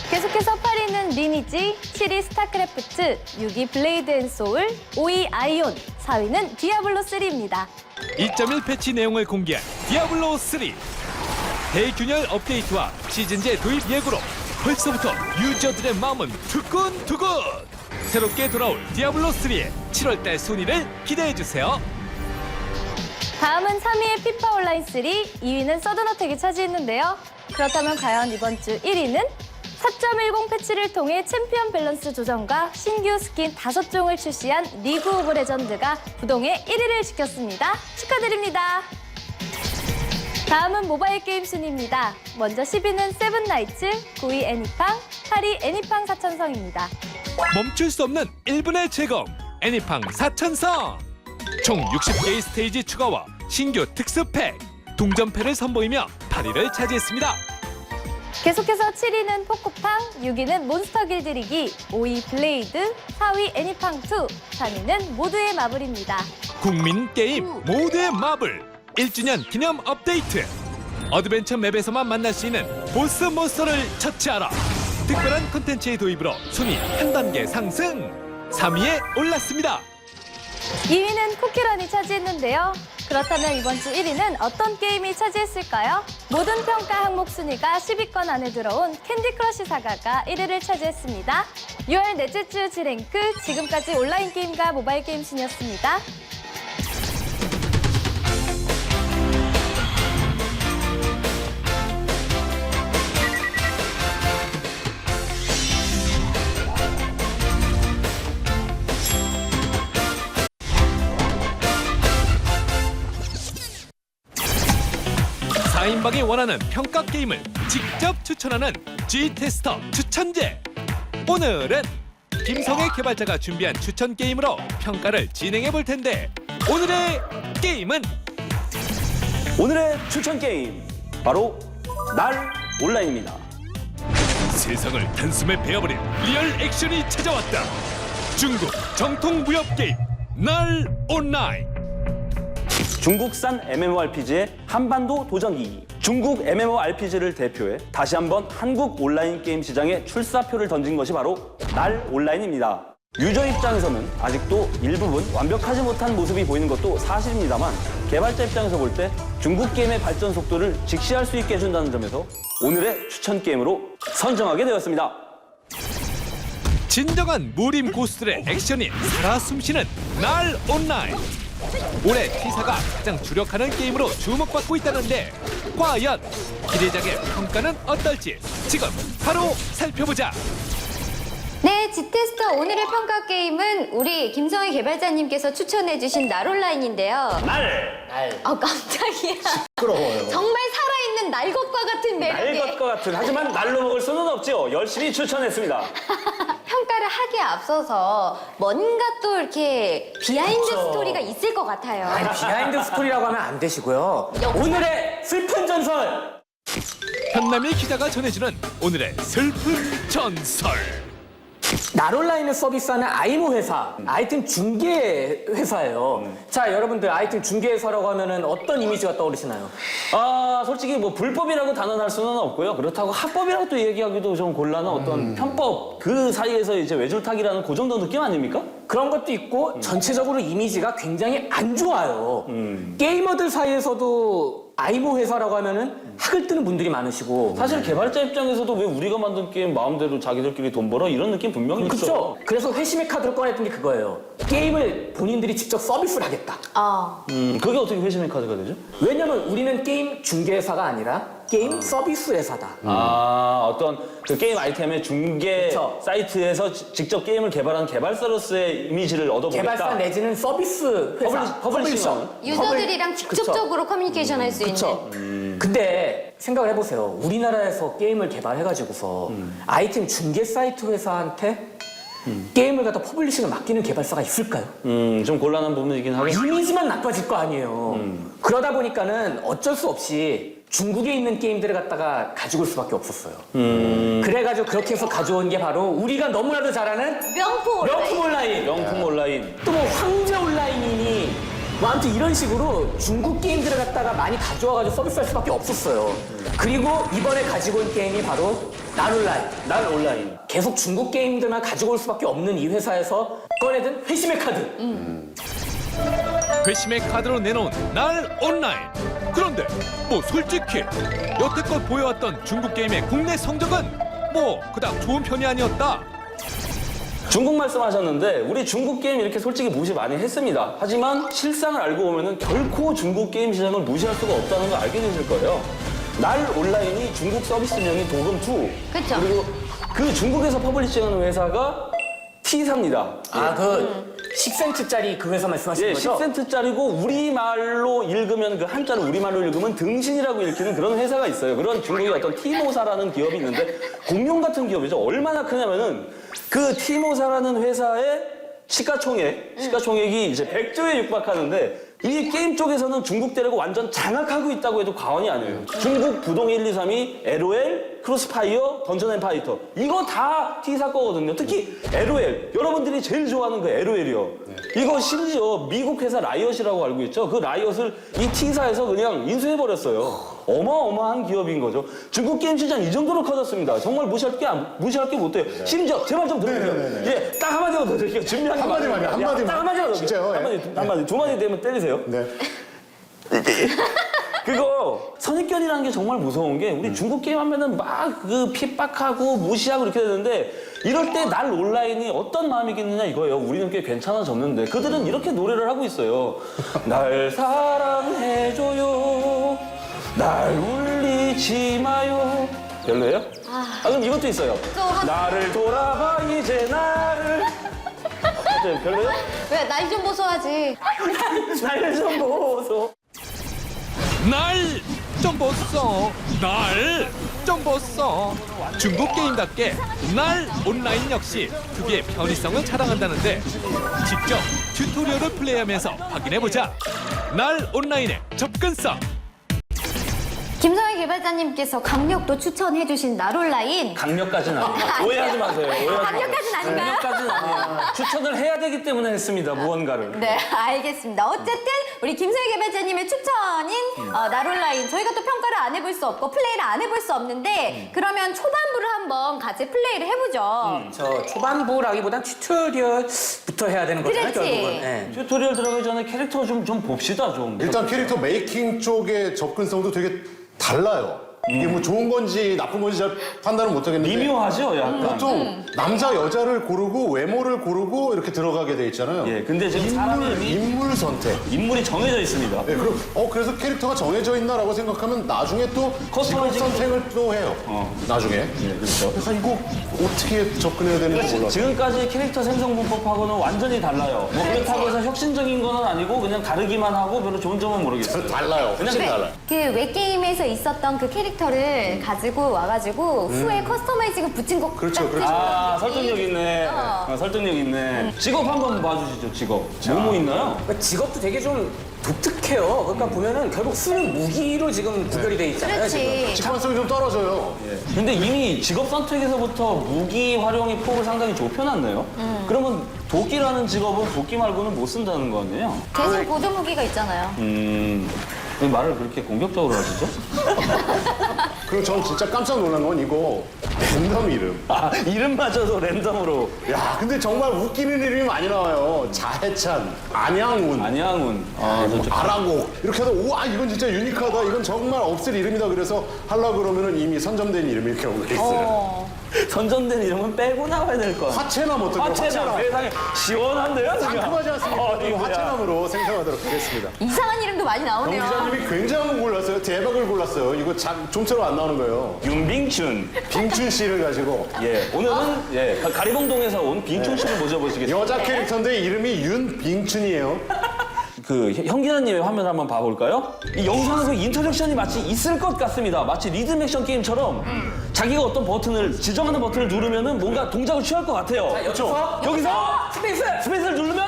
계속해서 8위는 리니지, 7위 스타크래프트, 6위 블레이드 앤 소울, 5위 아이온, 4위는 디아블로3입니다. 2.1 패치 내용을 공개한 디아블로 3. 대균열 업데이트와 시즌제 도입 예고로 벌써부터 유저들의 마음은 두근두근. 새롭게 돌아올 디아블로 3의 7월달 순위를 기대해주세요. 다음은 3위의 피파 온라인 3, 2위는 서든어택이 차지했는데요. 그렇다면 과연 이번 주 1위는 4.10 패치를 통해 챔피언 밸런스 조정과 신규 스킨 5종을 출시한 리그 오브 레전드가 부동의 1위를 지켰습니다. 축하드립니다. 다음은 모바일 게임 순위입니다. 먼저 10위는 세븐나이츠, 9위 애니팡, 8위 애니팡 4천성입니다. 멈출 수 없는 1분의 즐거움 애니팡 4천성. 총 60개의 스테이지 추가와 신규 특수팩 동전패를 선보이며 8위를 차지했습니다. 계속해서 7위는 포코팡, 6위는 몬스터 길들이기, 5위 블레이드, 4위 애니팡2, 3위는 모두의 마블입니다. 국민 게임 모두의 마블 1주년 기념 업데이트. 어드벤처 맵에서만 만날 수 있는 보스 몬스터를 처치하라. 특별한 콘텐츠의 도입으로 순위 한 단계 상승. 3위에 올랐습니다. 2위는 쿠키런이 차지했는데요. 그렇다면 이번 주 1위는 어떤 게임이 차지했을까요? 모든 평가 항목 순위가 10위권 안에 들어온 캔디 크러쉬 사가가 1위를 차지했습니다. 6월 넷째 주 지랭크, 지금까지 온라인 게임과 모바일 게임 순이었습니다. 사인방이 원하는 평가 게임을 직접 추천하는 G테스터 추천제. 오늘은 김성애 개발자가 준비한 추천 게임으로 평가를 진행해 볼 텐데 오늘의 게임은 오늘의 추천 게임 바로 날 온라인입니다. 세상을 단숨에 베어버린 리얼 액션이 찾아왔다. 중국 정통 무협 게임 날 온라인. 중국산 MMORPG의 한반도 도전기기. 중국 MMORPG를 대표해 다시 한번 한국 온라인 게임 시장에 출사표를 던진 것이 바로 날 온라인입니다. 유저 입장에서는 아직도 일부분 완벽하지 못한 모습이 보이는 것도 사실입니다만 개발자 입장에서 볼 때 중국 게임의 발전 속도를 직시할 수 있게 해준다는 점에서 오늘의 추천 게임으로 선정하게 되었습니다. 진정한 무림 고수들의 액션이 살아 숨쉬는 날 온라인. 올해 T사가 가장 주력하는 게임으로 주목받고 있다는데 과연 기대작의 평가는 어떨지 지금 바로 살펴보자. 네, G테스터 오늘의 평가 게임은 우리 김성희 개발자님께서 추천해주신 날 온라인인데요. 날! 깜짝이야. 시끄러워요. 정말 살아있는 날 것과 같은 매력에 날 것과 같은, 하지만 날로 먹을 수는 없죠. 열심히 추천했습니다. 평가를 하기에 앞서서 뭔가 또 이렇게 비하인드 스토리가 있을 것 같아요. 아니, 비하인드 스토리라고 하면 안 되시고요. 오늘의 슬픈 전설! 현남이 기자가 전해주는 오늘의 슬픈 전설. 날온라인을 서비스하는 아이모 회사, 아이템 중개 회사예요. 자, 여러분들 아이템 중개 회사라고 하면은 어떤 이미지가 떠오르시나요? 솔직히 뭐 불법이라고 단언할 수는 없고요. 그렇다고 합법이라고 또 얘기하기도 좀 곤란한 어떤 편법, 그 사이에서 이제 외줄타기라는 그 정도 느낌 아닙니까? 그런 것도 있고 전체적으로 이미지가 굉장히 안 좋아요. 게이머들 사이에서도 아이모 회사라고 하면은 학을 뜨는 분들이 많으시고 사실 개발자 입장에서도 왜 우리가 만든 게임 마음대로 자기들끼리 돈 벌어? 이런 느낌 분명히 있어. 그렇죠. 그래서 회심의 카드를 꺼냈던 게 그거예요. 게임을 본인들이 직접 서비스를 하겠다. 그게 어떻게 회심의 카드가 되죠? 왜냐면 우리는 게임 중개 회사가 아니라 게임 서비스 회사다. 어떤 그 게임 아이템의 중개 사이트에서 직접 게임을 개발한 개발사로서의 이미지를 얻어보겠다. 개발사 내지는 서비스 회사, 퍼블리셔. 유저들이랑 직접적으로 커뮤니케이션 할 수 있는. 근데 생각을 해보세요. 우리나라에서 게임을 개발해가지고서 아이템 중개 사이트 회사한테 게임을 갖다 퍼블리싱을 맡기는 개발사가 있을까요? 좀 곤란한 부분이긴 하겠죠. 이미지만 나빠질 거 아니에요. 그러다 보니까는 어쩔 수 없이 중국에 있는 게임들을 갖다가 가지고 올 수밖에 없었어요. 그래가지고 그렇게 해서 가져온 게 바로 우리가 너무나도 잘 아는 명품 온라인. 명품 온라인. 명품 온라인. 또 뭐 황제 온라인이니 뭐 아무튼 이런 식으로 중국 게임들을 갖다가 많이 가져와가지고 서비스할 수밖에 없었어요. 그리고 이번에 가지고 온 게임이 바로 날 온라인. 날 온라인. 계속 중국 게임들만 가지고 올 수밖에 없는 이 회사에서 꺼내든 회심의 카드. 회심의 카드로 내놓은 날 온라인. 그런데 뭐 솔직히 여태껏 보여왔던 중국 게임의 국내 성적은 뭐 그닥 좋은 편이 아니었다. 중국 말씀하셨는데 우리 중국 게임 이렇게 솔직히 무시 많이 했습니다. 하지만 실상을 알고 보면은 결코 중국 게임 시장을 무시할 수가 없다는 걸 알게 되실 거예요. 날 온라인이 중국 서비스명이 도금2. 그쵸. 그리고 그 중국에서 퍼블리싱하는 회사가 T사입니다. 그 10센트짜리 그 회사 말씀하시는 거죠? 10센트짜리고 우리말로 읽으면 그 한자를 우리말로 읽으면 등신이라고 읽히는 그런 회사가 있어요. 그런 중국의 어떤 티모사라는 기업이 있는데 공룡 같은 기업이죠. 얼마나 크냐면은 그 티모사라는 회사의 시가총액이 이제 100조에 육박하는데 이 게임 쪽에서는 중국 대륙을 완전 장악하고 있다고 해도 과언이 아니에요. 중국 부동 1, 2, 3이 LOL, 크로스파이어, 던전 앤 파이터 이거 다 T사 거거든요. 특히 LOL, 여러분들이 제일 좋아하는 그 LOL이요. 이거 심지어 미국 회사 라이엇이라고 알고 있죠. 그 라이엇을 이 T사에서 그냥 인수해버렸어요. 어마어마한 기업인 거죠. 중국 게임 시장 이 정도로 커졌습니다. 정말 무시할 게 못 돼요. 심지어 제 말 좀 들으세요. 예, 딱 한마디만 더 드릴게요. 준비한 게 한마디만요. 딱 한마디만 더. 진짜요? 한마디, 두 마디 되면 때리세요. 네. 그거 선입견이라는 게 정말 무서운 게 우리 중국 게임 하면은 막 그 핍박하고 무시하고 이렇게 되는데 이럴 때 날 온라인이 어떤 마음이겠느냐 이거예요. 우리는 꽤 괜찮아졌는데 그들은 이렇게 노래를 하고 있어요. 날 사랑해줘요. 날 울리지 마요. 별로예요? 그럼 이것도 있어요. 나를 돌아봐 이제 나를. 어때요? 별로예요? 왜 날 좀 보소하지. 날 좀 보소. 날 좀 보소. 날 좀 보소. 중국 게임답게 날 온라인 역시 그게 편의성을 자랑한다는데 직접 튜토리얼을 플레이하면서 확인해보자. 날 온라인의 접근성. 김성희 개발자님께서 강력도 추천해주신 나롤라인. 강력까지는 아니에요. 오해하지 마세요. 강력까지는 아닌가요? 강력까지는 아니에요. 추천을 해야 되기 때문에 했습니다. 무언가를. 네, 알겠습니다. 어쨌든 우리 김성희 개발자님의 추천인 나롤라인 저희가 또 평가를 안 해볼 수 없고 플레이를 안 해볼 수 없는데 그러면 초반부를 한번 같이 플레이를 해보죠. 저 초반부라기보단 튜토리얼부터 해야 되는 거잖아요, 그렇지. 결국은. 네. 튜토리얼 들어가기 전에 캐릭터 좀 봅시다, 좀. 일단 캐릭터 메이킹 쪽의 접근성도 되게 달라요. 이게 뭐 좋은 건지 나쁜 건지 잘 판단을 못 하겠는데 미묘하죠, 약간. 보통 남자 여자를 고르고 외모를 고르고 이렇게 들어가게 돼 있잖아요. 예, 근데 지금 사람이 인물 선택. 인물이 정해져 있습니다. 네, 그럼 그래서 캐릭터가 정해져 있나라고 생각하면 나중에 또 직업 커스터마이징 선택을 또 해요. 나중에. 예, 그렇죠. 그래서 이거 어떻게 접근해야 되는지 몰라. 지금까지 캐릭터 생성 분법하고는 완전히 달라요. 뭐 그렇다고 해서 혁신적인 건 아니고 그냥 다르기만 하고 별로 좋은 점은 모르겠어요. 달라요. 그냥 달라요. 그 웹게임에서 있었던 그 캐릭터를 가지고 와가지고 후에 커스터마이징을 붙인 것 그렇죠, 같은 그렇죠. 아, 설득력 있네. 설득력 있네. 직업 한번 봐주시죠, 직업. 뭐 있나요? 그러니까 직업도 되게 좀 독특해요. 그러니까 보면은 결국 수는 무기로 지금 구별이 돼 있잖아요. 지금. 그렇지. 직관성이 좀 떨어져요. 근데 이미 직업 선택에서부터 무기 활용의 폭을 상당히 좁혀놨네요. 그러면 도끼라는 직업은 도끼 말고는 못 쓴다는 거 아니에요? 대신 보조 무기가 있잖아요. 왜 말을 그렇게 공격적으로 하시죠? 그리고 전 진짜 깜짝 놀란 건 이거 랜덤 이름. 아, 이름마저도 랜덤으로. 야, 근데 정말 웃기는 이름이 많이 나와요. 자해찬, 안양운, 아라곡 이렇게 해서 우와 이건 진짜 유니크하다. 이건 정말 없을 이름이다. 그래서 하려고 그러면은 이미 선점된 이름일 경우가 있어요. 선정된 이름은 빼고 나와야 될 거. 화채남 어떨까요? 화채남. 세상에 시원한데요? 상큼하지 않습니까? 이 이거야. 화채남으로 생성하도록 하겠습니다. 이상한 이름도 많이 정 나오네요. 기자님이 굉장한 걸 골랐어요. 대박을 골랐어요. 이거 좀처럼 안 나오는 거예요. 윤빙춘. 빙춘 씨를 가지고. 예, 오늘은 가리봉동에서 온 빙춘 씨를 모셔보시겠습니다. 여자 캐릭터인데 이름이 윤빙춘이에요. 그 형기자님의 화면을 한번 봐볼까요? 이 영상에서 인터랙션이 마치 있을 것 같습니다. 마치 리듬 액션 게임처럼 자기가 어떤 버튼을 지정하는 버튼을 누르면은 뭔가 동작을 취할 것 같아요. 그렇죠. 여기서 스페이스를 누르면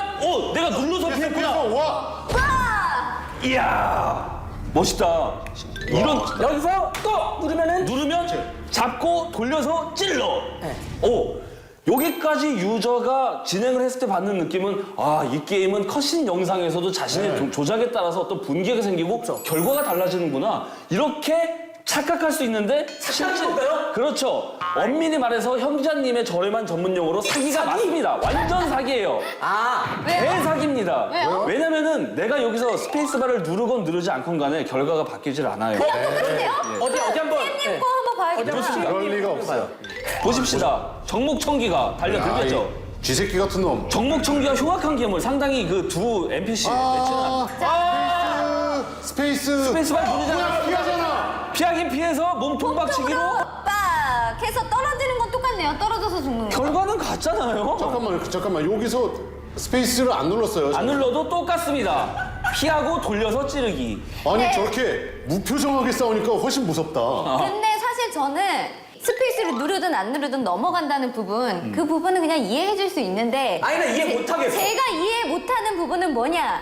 내가 눌러서 피했구나. 와! 이야, 멋있다. 이런 여기서 또 누르면 잡고 돌려서 찔러. 여기까지 유저가 진행을 했을 때 받는 느낌은 이 게임은 컷신 영상에서도 자신의 조작에 따라서 어떤 분기가 생기고 결과가 달라지는구나. 이렇게 착각할 수 있는데 착각인가요? 그렇죠. 엄밀히 말해서 형 기자님의 저렴한 전문 용어로 사기가 맞습니다. 완전 사기예요. 대사기입니다. 왜요? 왜냐면은 내가 여기서 스페이스바를 누르건 누르지 않건 간에 결과가 바뀌질 않아요. 똑같은데요? 어디 한번. 님 거 한번 봐야겠다. 그럴 리가 없어요. 보십시다. 정목청기가 달려들겠죠. 쥐새끼 같은 놈. 정목청기가 흉악한 괴물. 상당히 그 두 NPC 매치는 스페이스바를 누르잖아. 피하잖아. 피하긴 피해서 몸 통박치기로 빡 해서 떨어지는 건 똑같네요. 떨어져서 죽는 거. 결과는 같잖아요. 잠깐만. 여기서 스페이스를 안 눌렀어요. 안 눌러도 똑같습니다. 피하고 돌려서 찌르기. 아니 저렇게 무표정하게 싸우니까 훨씬 무섭다. 근데 사실 저는 스페이스를 누르든 안 누르든 넘어간다는 부분 그 부분은 그냥 이해해줄 수 있는데 아니, 나 이해 못하겠어. 제가 이해 못하는 부분은 뭐냐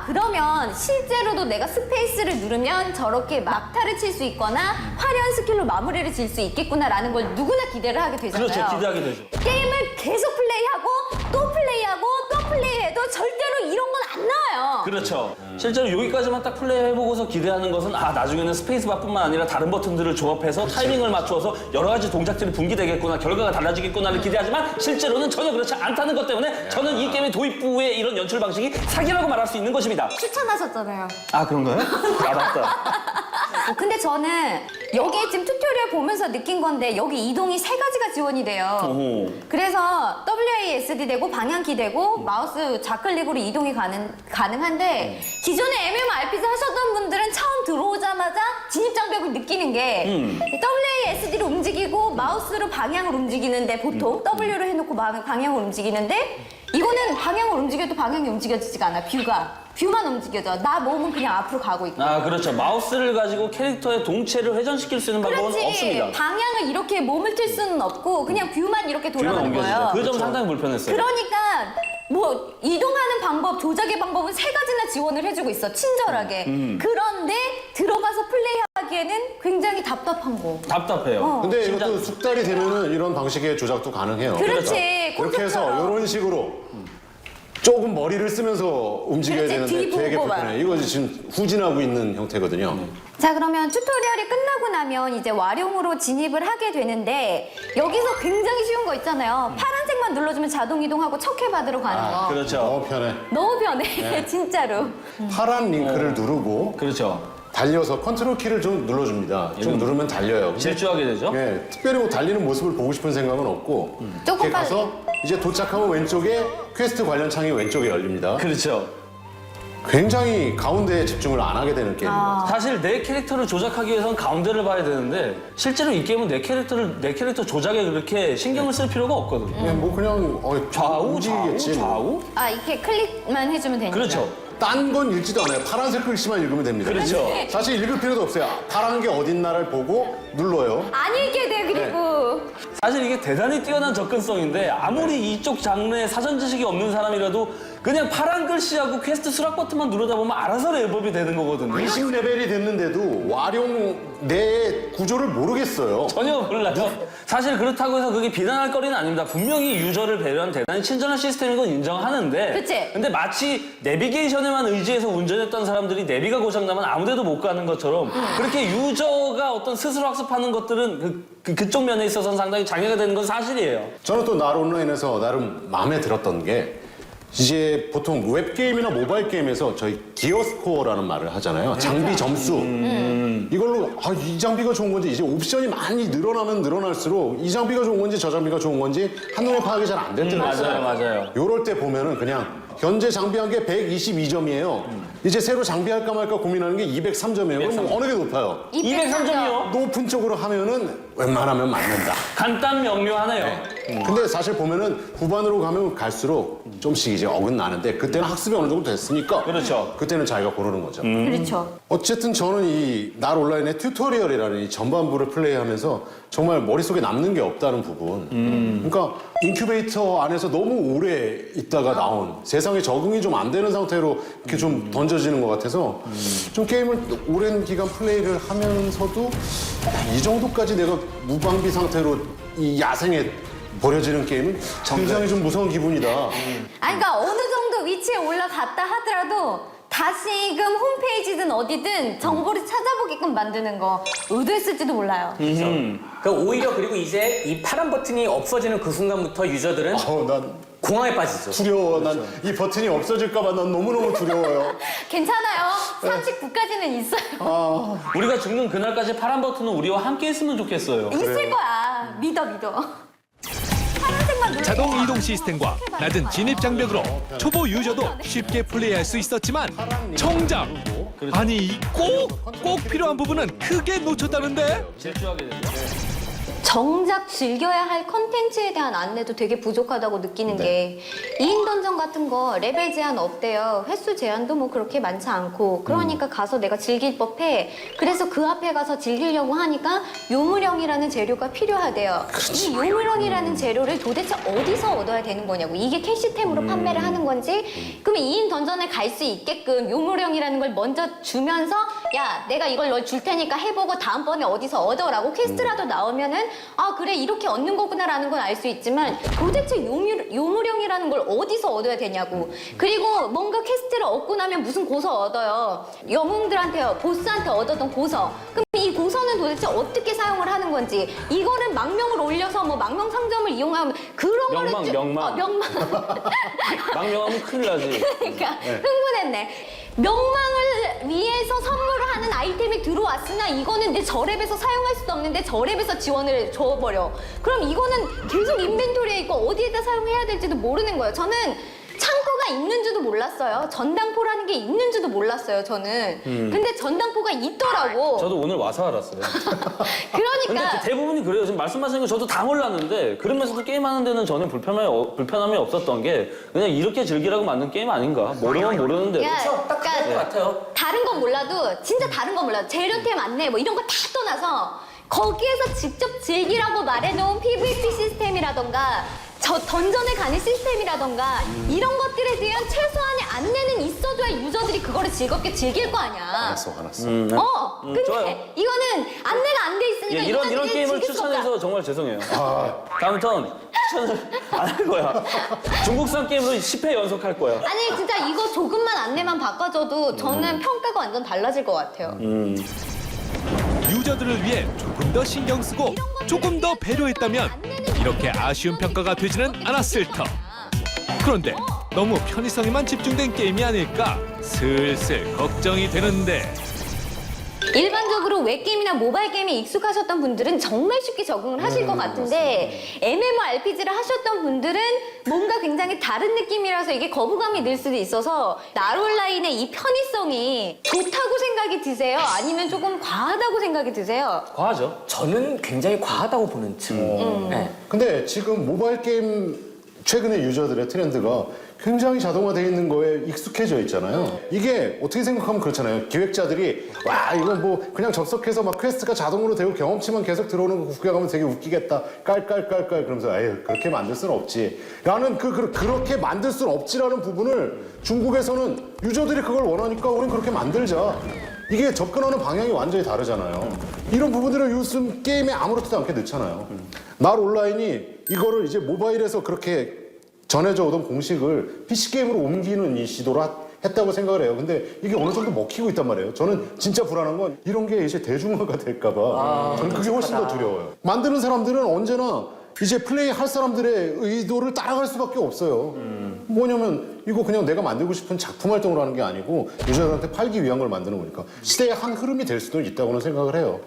그러면 실제로도 내가 스페이스를 누르면 저렇게 막타를 칠 수 있거나 화려한 스킬로 마무리를 질 수 있겠구나라는 걸 누구나 기대를 하게 되잖아요. 그렇죠. 기대하게 되죠. 게임을 계속 플레이하고 또 플레이하고 또 플레이해도 절대로 이런 건 안 나와요. 그렇죠. 실제로 여기까지만 딱 플레이해보고서 기대하는 것은 나중에는 스페이스바뿐만 아니라 다른 버튼들을 조합해서 타이밍을 맞추어서 여러 가지 동작들이 분기되겠구나, 결과가 달라지겠구나를 기대하지만 실제로는 전혀 그렇지 않다는 것 때문에 저는 이 게임의 도입부의 이런 연출 방식이 사기라고 말할 수 있는 것입니다. 추천하셨잖아요. 아, 그런가요? 맞다. 근데 저는 여기 지금 튜토리얼 보면서 느낀 건데 여기 이동이 3가지가 지원이 돼요. 그래서 WASD 되고 방향키 되고 마우스 좌클릭으로 이동이 가능한데 기존에 MMORPG 하셨던 분들은 처음 들어오자마자 진입장벽을 느끼는 게 WASD로 움직이고 마우스로 방향을 움직이는데 보통 W로 해놓고 방향을 움직이는데 이거는 방향을 움직여도 방향이 움직여지지가 않아. 뷰만 움직여져. 나 몸은 그냥 앞으로 가고 있고. 아, 그렇죠. 마우스를 가지고 캐릭터의 동체를 회전시킬 수 있는 방법은 그렇지. 없습니다. 방향을 이렇게 몸을 틀 수는 없고 그냥 뷰만 이렇게 돌아가는 거예요. 그 점 상당히 불편했어요. 그러니까 뭐 이동하는 방법, 조작의 방법은 3가지나 지원을 해주고 있어. 친절하게. 그런데 들어가서 플레이하기에는 굉장히 답답한 거. 답답해요. 근데 이것도 숙달이 되면은 이런 방식의 조작도 가능해요. 그렇지. 이렇게 해서 컴퓨터로. 이런 식으로 조금 머리를 쓰면서 움직여야 그렇지, 되는데 뒤 되게 보고 봐. 불편해. 이거 지금 후진하고 있는 형태거든요. 자, 그러면 튜토리얼이 끝나고 나면 이제 와룡으로 진입을 하게 되는데 여기서 굉장히 쉬운 거 있잖아요. 파란색만 눌러주면 자동 이동하고 척회 받으러 가는 거. 그렇죠. 너무 편해. 너무 편해. 네. 진짜로. 파란 링크를 누르고 그렇죠. 달려서 컨트롤 키를 좀 눌러줍니다. 좀 누르면 달려요. 근데 질주하게 되죠. 예, 특별히 뭐 달리는 모습을 보고 싶은 생각은 없고 조금 이렇게 가서 이제 도착하면 왼쪽에 퀘스트 관련 창이 왼쪽에 열립니다. 그렇죠. 굉장히 가운데에 집중을 안 하게 되는 게임입니다. 사실 내 캐릭터를 조작하기 위해서는 가운데를 봐야 되는데 실제로 이 게임은 내 캐릭터 조작에 그렇게 신경을 쓸 필요가 없거든요. 그냥 뭐 그냥 좌우? 아, 이렇게 클릭만 해주면 되니까. 그렇죠. 딴 건 읽지도 않아요. 파란색 글씨만 읽으면 됩니다. 그렇죠. 사실 읽을 필요도 없어요. 파란 게 어딘나를 보고 눌러요. 안 읽게 돼, 그리고. 사실 이게 대단히 뛰어난 접근성인데 아무리 이쪽 장르에 사전 지식이 없는 사람이라도 그냥 파란 글씨하고 퀘스트 수락 버튼만 누르다 보면 알아서 랩업이 되는 거거든요. 20레벨이 됐는데도 와룡 내 구조를 모르겠어요. 전혀 몰라요. 사실 그렇다고 해서 그게 비난할 거리는 아닙니다. 분명히 유저를 배려한 대단히 친절한 시스템인 건 인정하는데 그치? 근데 마치 내비게이션에만 의지해서 운전했던 사람들이 내비가 고장나면 아무 데도 못 가는 것처럼 그렇게 유저가 어떤 스스로 학습하는 것들은 그쪽 면에 있어서는 상당히 장애가 되는 건 사실이에요. 저는 또 날 온라인에서 나름 마음에 들었던 게 이제 보통 웹게임이나 모바일 게임에서 저희 기어 스코어라는 말을 하잖아요. 장비 점수. 이걸로 이 장비가 좋은 건지 이제 옵션이 많이 늘어나면 늘어날수록 이 장비가 좋은 건지 저 장비가 좋은 건지 한눈에 파악이 잘 안 될 때가 있어요. 맞아요. 요럴 때 보면은 그냥 현재 장비한 게 122점이에요. 이제 새로 장비할까 말까 고민하는 게 203점이에요. 그럼 어느 게 높아요? 203점이요? 높은 쪽으로 하면은 웬만하면 맞는다. 간단 명료하네요. 근데 사실 보면은 후반으로 가면 갈수록 좀씩 이제 어긋나는데 그때는 학습이 어느 정도 됐으니까 그렇죠. 그때는 자기가 고르는 거죠. 그렇죠. 어쨌든 저는 이 날 온라인의 튜토리얼이라는 이 전반부를 플레이하면서 정말 머릿속에 남는 게 없다는 부분. 그러니까 인큐베이터 안에서 너무 오래 있다가 나온 세상에 적응이 좀 안 되는 상태로 이렇게 좀 던져지는 것 같아서 좀 게임을 오랜 기간 플레이를 하면서도 이 정도까지 내가 무방비 상태로 이 야생에 버려지는 게임은 굉장히 좀 무서운 기분이다. 아니, 그러니까 어느 정도 위치에 올라갔다 하더라도 다시금 홈페이지든 어디든 정보를 찾아보게끔 만드는 거 의도했을지도 몰라요. 그 오히려 그리고 이제 이 파란 버튼이 없어지는 그 순간부터 유저들은 난 공황에 빠지죠. 두려워. 난 이 버튼이 없어질까 봐 난 너무너무 두려워요. 괜찮아요. 39까지는 있어요. 우리가 죽는 그날까지 파란 버튼은 우리와 함께 있으면 좋겠어요. 있을 거야. 믿어. 파란색만 눌러. 자동 이동 시스템과 낮은 진입 장벽으로 초보 유저도 쉽게 플레이할 수 있었지만 정작 아니 꼭 필요한 부분은 크게 놓쳤다는데. 질주하게 되죠. 정작 즐겨야 할 컨텐츠에 대한 안내도 되게 부족하다고 느끼는 게 2인 던전 같은 거 레벨 제한 없대요. 횟수 제한도 뭐 그렇게 많지 않고 그러니까 가서 내가 즐길 법해. 그래서 그 앞에 가서 즐기려고 하니까 요물형이라는 재료가 필요하대요. 이 요물형이라는 재료를 도대체 어디서 얻어야 되는 거냐고. 이게 캐시템으로 판매를 하는 건지 그러면 2인 던전에 갈 수 있게끔 요물형이라는 걸 먼저 주면서 야 내가 이걸 너 줄 테니까 해보고 다음번에 어디서 얻어라고 퀘스트라도 나오면은 아 그래 이렇게 얻는 거구나라는 건 알 수 있지만 도대체 요무령이라는 걸 어디서 얻어야 되냐고. 그리고 뭔가 퀘스트를 얻고 나면 무슨 고서 얻어요. 영웅들한테 보스한테 얻었던 고서. 그럼 이 고서는 도대체 어떻게 사용을 하는 건지. 이거는 망명을 올려서 뭐 망명 상점을 이용하면 그런 거는 명망. 망명하면 큰일 나지. 그러니까 흥분했네. 명망을 위해서 선물을 하는 아이템이 들어왔으나 이거는 내 저랩에서 사용할 수도 없는데 저랩에서 지원을 줘버려. 그럼 이거는 계속 인벤토리에 있고 어디에다 사용해야 될지도 모르는 거예요. 저는 창고가 있는 줄도 몰랐어요. 전당포라는 게 있는 줄도 몰랐어요, 저는. 근데 전당포가 있더라고. 저도 오늘 와서 알았어요. 그러니까. 근데 대부분이 그래요. 지금 말씀하시는 거 저도 다 몰랐는데 그러면서도 게임하는 데는 저는 불편함이 없었던 게 그냥 이렇게 즐기라고 만든 게임 아닌가. 모르면 모르는 대로. 그러니까 같아요. 다른 건 몰라도 진짜 다른 건 몰라도 재료템 안내 뭐 이런 거 다 떠나서 거기에서 직접 즐기라고 말해놓은 PVP 시스템이라던가 저 던전에 가는 시스템이라던가 이런 것들에 대한 최소한의 안내는 있어줘야 유저들이 그거를 즐겁게 즐길 거 아니야. 알았어. 근데 좋아요. 이거는 안내가 안 돼 있으니까 이런 유저들이 게임을 즐길 수 없다. 추천해서 정말 죄송해요. 다음 턴 추천을 안 할 거야. 중국산 게임으로 10회 연속할 거야. 아니 진짜 이거 조금만 안내만 바꿔줘도 저는 평가가 완전 달라질 것 같아요. 유저들을 위해 조금 더 신경 쓰고 조금 더 배려했다면 이렇게 아쉬운 평가가 되지는 않았을 터. 그런데 너무 편의성에만 집중된 게임이 아닐까 슬슬 걱정이 되는데. 일반적으로 웹게임이나 모바일 게임에 익숙하셨던 분들은 정말 쉽게 적응을 하실 것 같은데 MMORPG를 하셨던 분들은 뭔가 굉장히 다른 느낌이라서 이게 거부감이 들 수도 있어서 날온라인의 이 편의성이 좋다고 생각이 드세요? 아니면 조금 과하다고 생각이 드세요? 과하죠. 저는 굉장히 과하다고 보는 층. 네. 근데 지금 모바일 게임 최근의 유저들의 트렌드가 굉장히 자동화되어 있는 거에 익숙해져 있잖아요. 이게 어떻게 생각하면 그렇잖아요. 기획자들이 와 이건 뭐 그냥 접속해서 막 퀘스트가 자동으로 되고 경험치만 계속 들어오는 거 구경하면 되게 웃기겠다. 깔깔깔깔 그러면서 에휴 그렇게 만들 수는 없지. 라는 그렇게 만들 수는 없지라는 부분을 중국에서는 유저들이 그걸 원하니까 우린 그렇게 만들자. 이게 접근하는 방향이 완전히 다르잖아요. 이런 부분들을 요즘 게임에 아무렇지도 않게 넣잖아요. 날 온라인이 이거를 이제 모바일에서 그렇게 전해져 오던 공식을 PC게임으로 옮기는 이 시도를 했다고 생각을 해요. 근데 이게 어느 정도 먹히고 있단 말이에요. 저는 진짜 불안한 건 이런 게 이제 대중화가 될까 봐. 저는 그게 훨씬 더 두려워요. 만드는 사람들은 언제나 이제 플레이할 사람들의 의도를 따라갈 수밖에 없어요. 뭐냐면 이거 그냥 내가 만들고 싶은 작품 활동을 하는 게 아니고 유저들한테 팔기 위한 걸 만드는 거니까 시대의 한 흐름이 될 수도 있다고는 생각을 해요.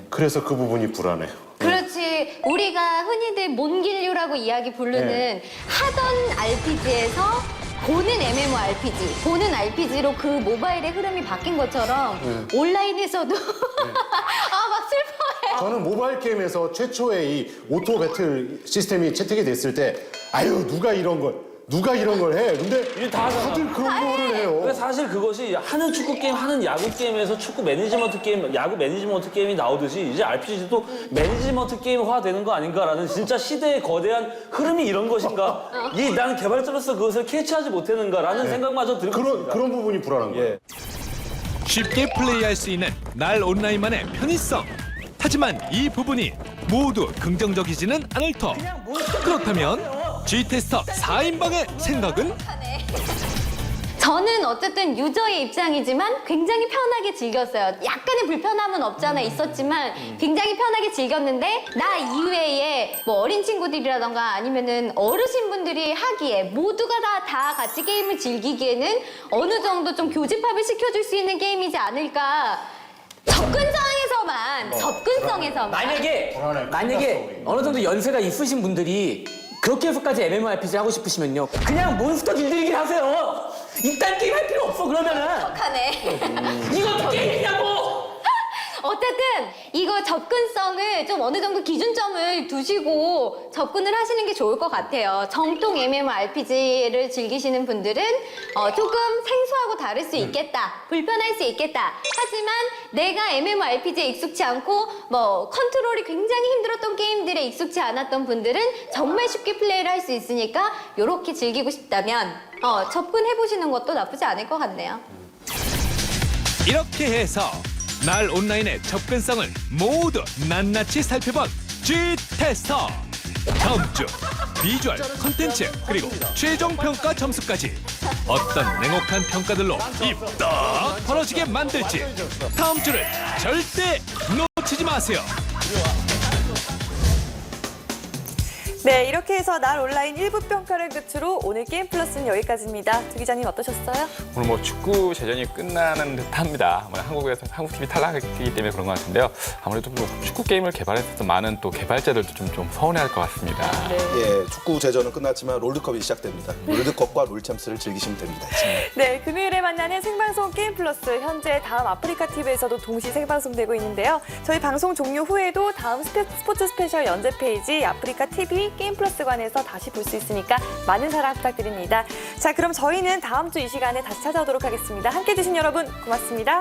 그래서 그 부분이 불안해요. 그렇지. 우리가 흔히들 몬길류라고 이야기 부르는 하던 RPG에서 보는 MMORPG, 보는 RPG로 그 모바일의 흐름이 바뀐 것처럼 온라인에서도 아 막 슬퍼해. 저는 모바일 게임에서 최초의 이 오토 배틀 시스템이 채택이 됐을 때 아유 누가 이런 걸 해. 근데 다들 그런 거를 해요. 근데 사실 그것이 하는 축구 게임, 하는 야구 게임에서 축구 매니지먼트 게임, 야구 매니지먼트 게임이 나오듯이 이제 RPG도 매니지먼트 게임화 되는 거 아닌가라는 진짜 시대의 거대한 흐름이 이런 것인가? 나는 개발자로서 그것을 캐치하지 못했는가라는 생각마저 들고 있습니다. 그런 부분이 불안한 거예요. 쉽게 플레이할 수 있는 날 온라인만의 편의성. 하지만 이 부분이 모두 긍정적이지는 않을 터. 그렇다면 G테스터 4인방의 생각은? 저는 어쨌든 유저의 입장이지만 굉장히 편하게 즐겼어요. 약간의 불편함은 없잖아 있었지만 굉장히 편하게 즐겼는데 나 이외에 뭐 어린 친구들이라던가 아니면은 어르신분들이 하기에 모두가 다 같이 게임을 즐기기에는 어느 정도 좀 교집합을 시켜줄 수 있는 게임이지 않을까. 접근성에서만 만약에 어느 정도 연세가 있으신 분들이 그렇게 해서까지 MMORPG 하고 싶으시면요 그냥 몬스터 길들이기 하세요. 이딴 게임 할 필요 없어. 그러면은 척하네. 이것도 게임이냐고. 어쨌든 이거 접근성을 좀 어느 정도 기준점을 두시고 접근을 하시는 게 좋을 것 같아요. 정통 MMORPG를 즐기시는 분들은 조금 생소하고 다를 수 있겠다. 불편할 수 있겠다. 하지만 내가 MMORPG에 익숙치 않고 뭐 컨트롤이 굉장히 힘들었던 게임들에 익숙치 않았던 분들은 정말 쉽게 플레이를 할 수 있으니까 이렇게 즐기고 싶다면 접근해보시는 것도 나쁘지 않을 것 같네요. 이렇게 해서 날 온라인의 접근성을 모두 낱낱이 살펴본 G 테스터. 다음 주 비주얼, 컨텐츠 그리고 최종 평가 점수까지 어떤 냉혹한 평가들로 입 딱 벌어지게 만들지 다음 주를 절대 놓치지 마세요. 네, 이렇게 해서 날 온라인 1부 평가를 끝으로 오늘 게임 플러스는 여기까지입니다. 두 기자님 어떠셨어요? 오늘 뭐 축구 제전이 끝나는 듯합니다. 한국에서 한국 팀이 탈락했기 때문에 그런 것 같은데요. 아무래도 뭐 축구 게임을 개발했었던 많은 또 개발자들도 좀 서운해할 것 같습니다. 예, 축구 제전은 끝났지만 롤드컵이 시작됩니다. 롤드컵과 롤챔스를 즐기시면 됩니다. 네, 금요일에 만나는 생방송 게임 플러스 현재 다음 아프리카 TV에서도 동시 생방송되고 있는데요. 저희 방송 종료 후에도 다음 스포츠 스페셜 연재 페이지 아프리카 TV 게임 플러스관에서 다시 볼 수 있으니까 많은 사랑 부탁드립니다. 자, 그럼 저희는 다음 주 이 시간에 다시 찾아오도록 하겠습니다. 함께해 주신 여러분 고맙습니다.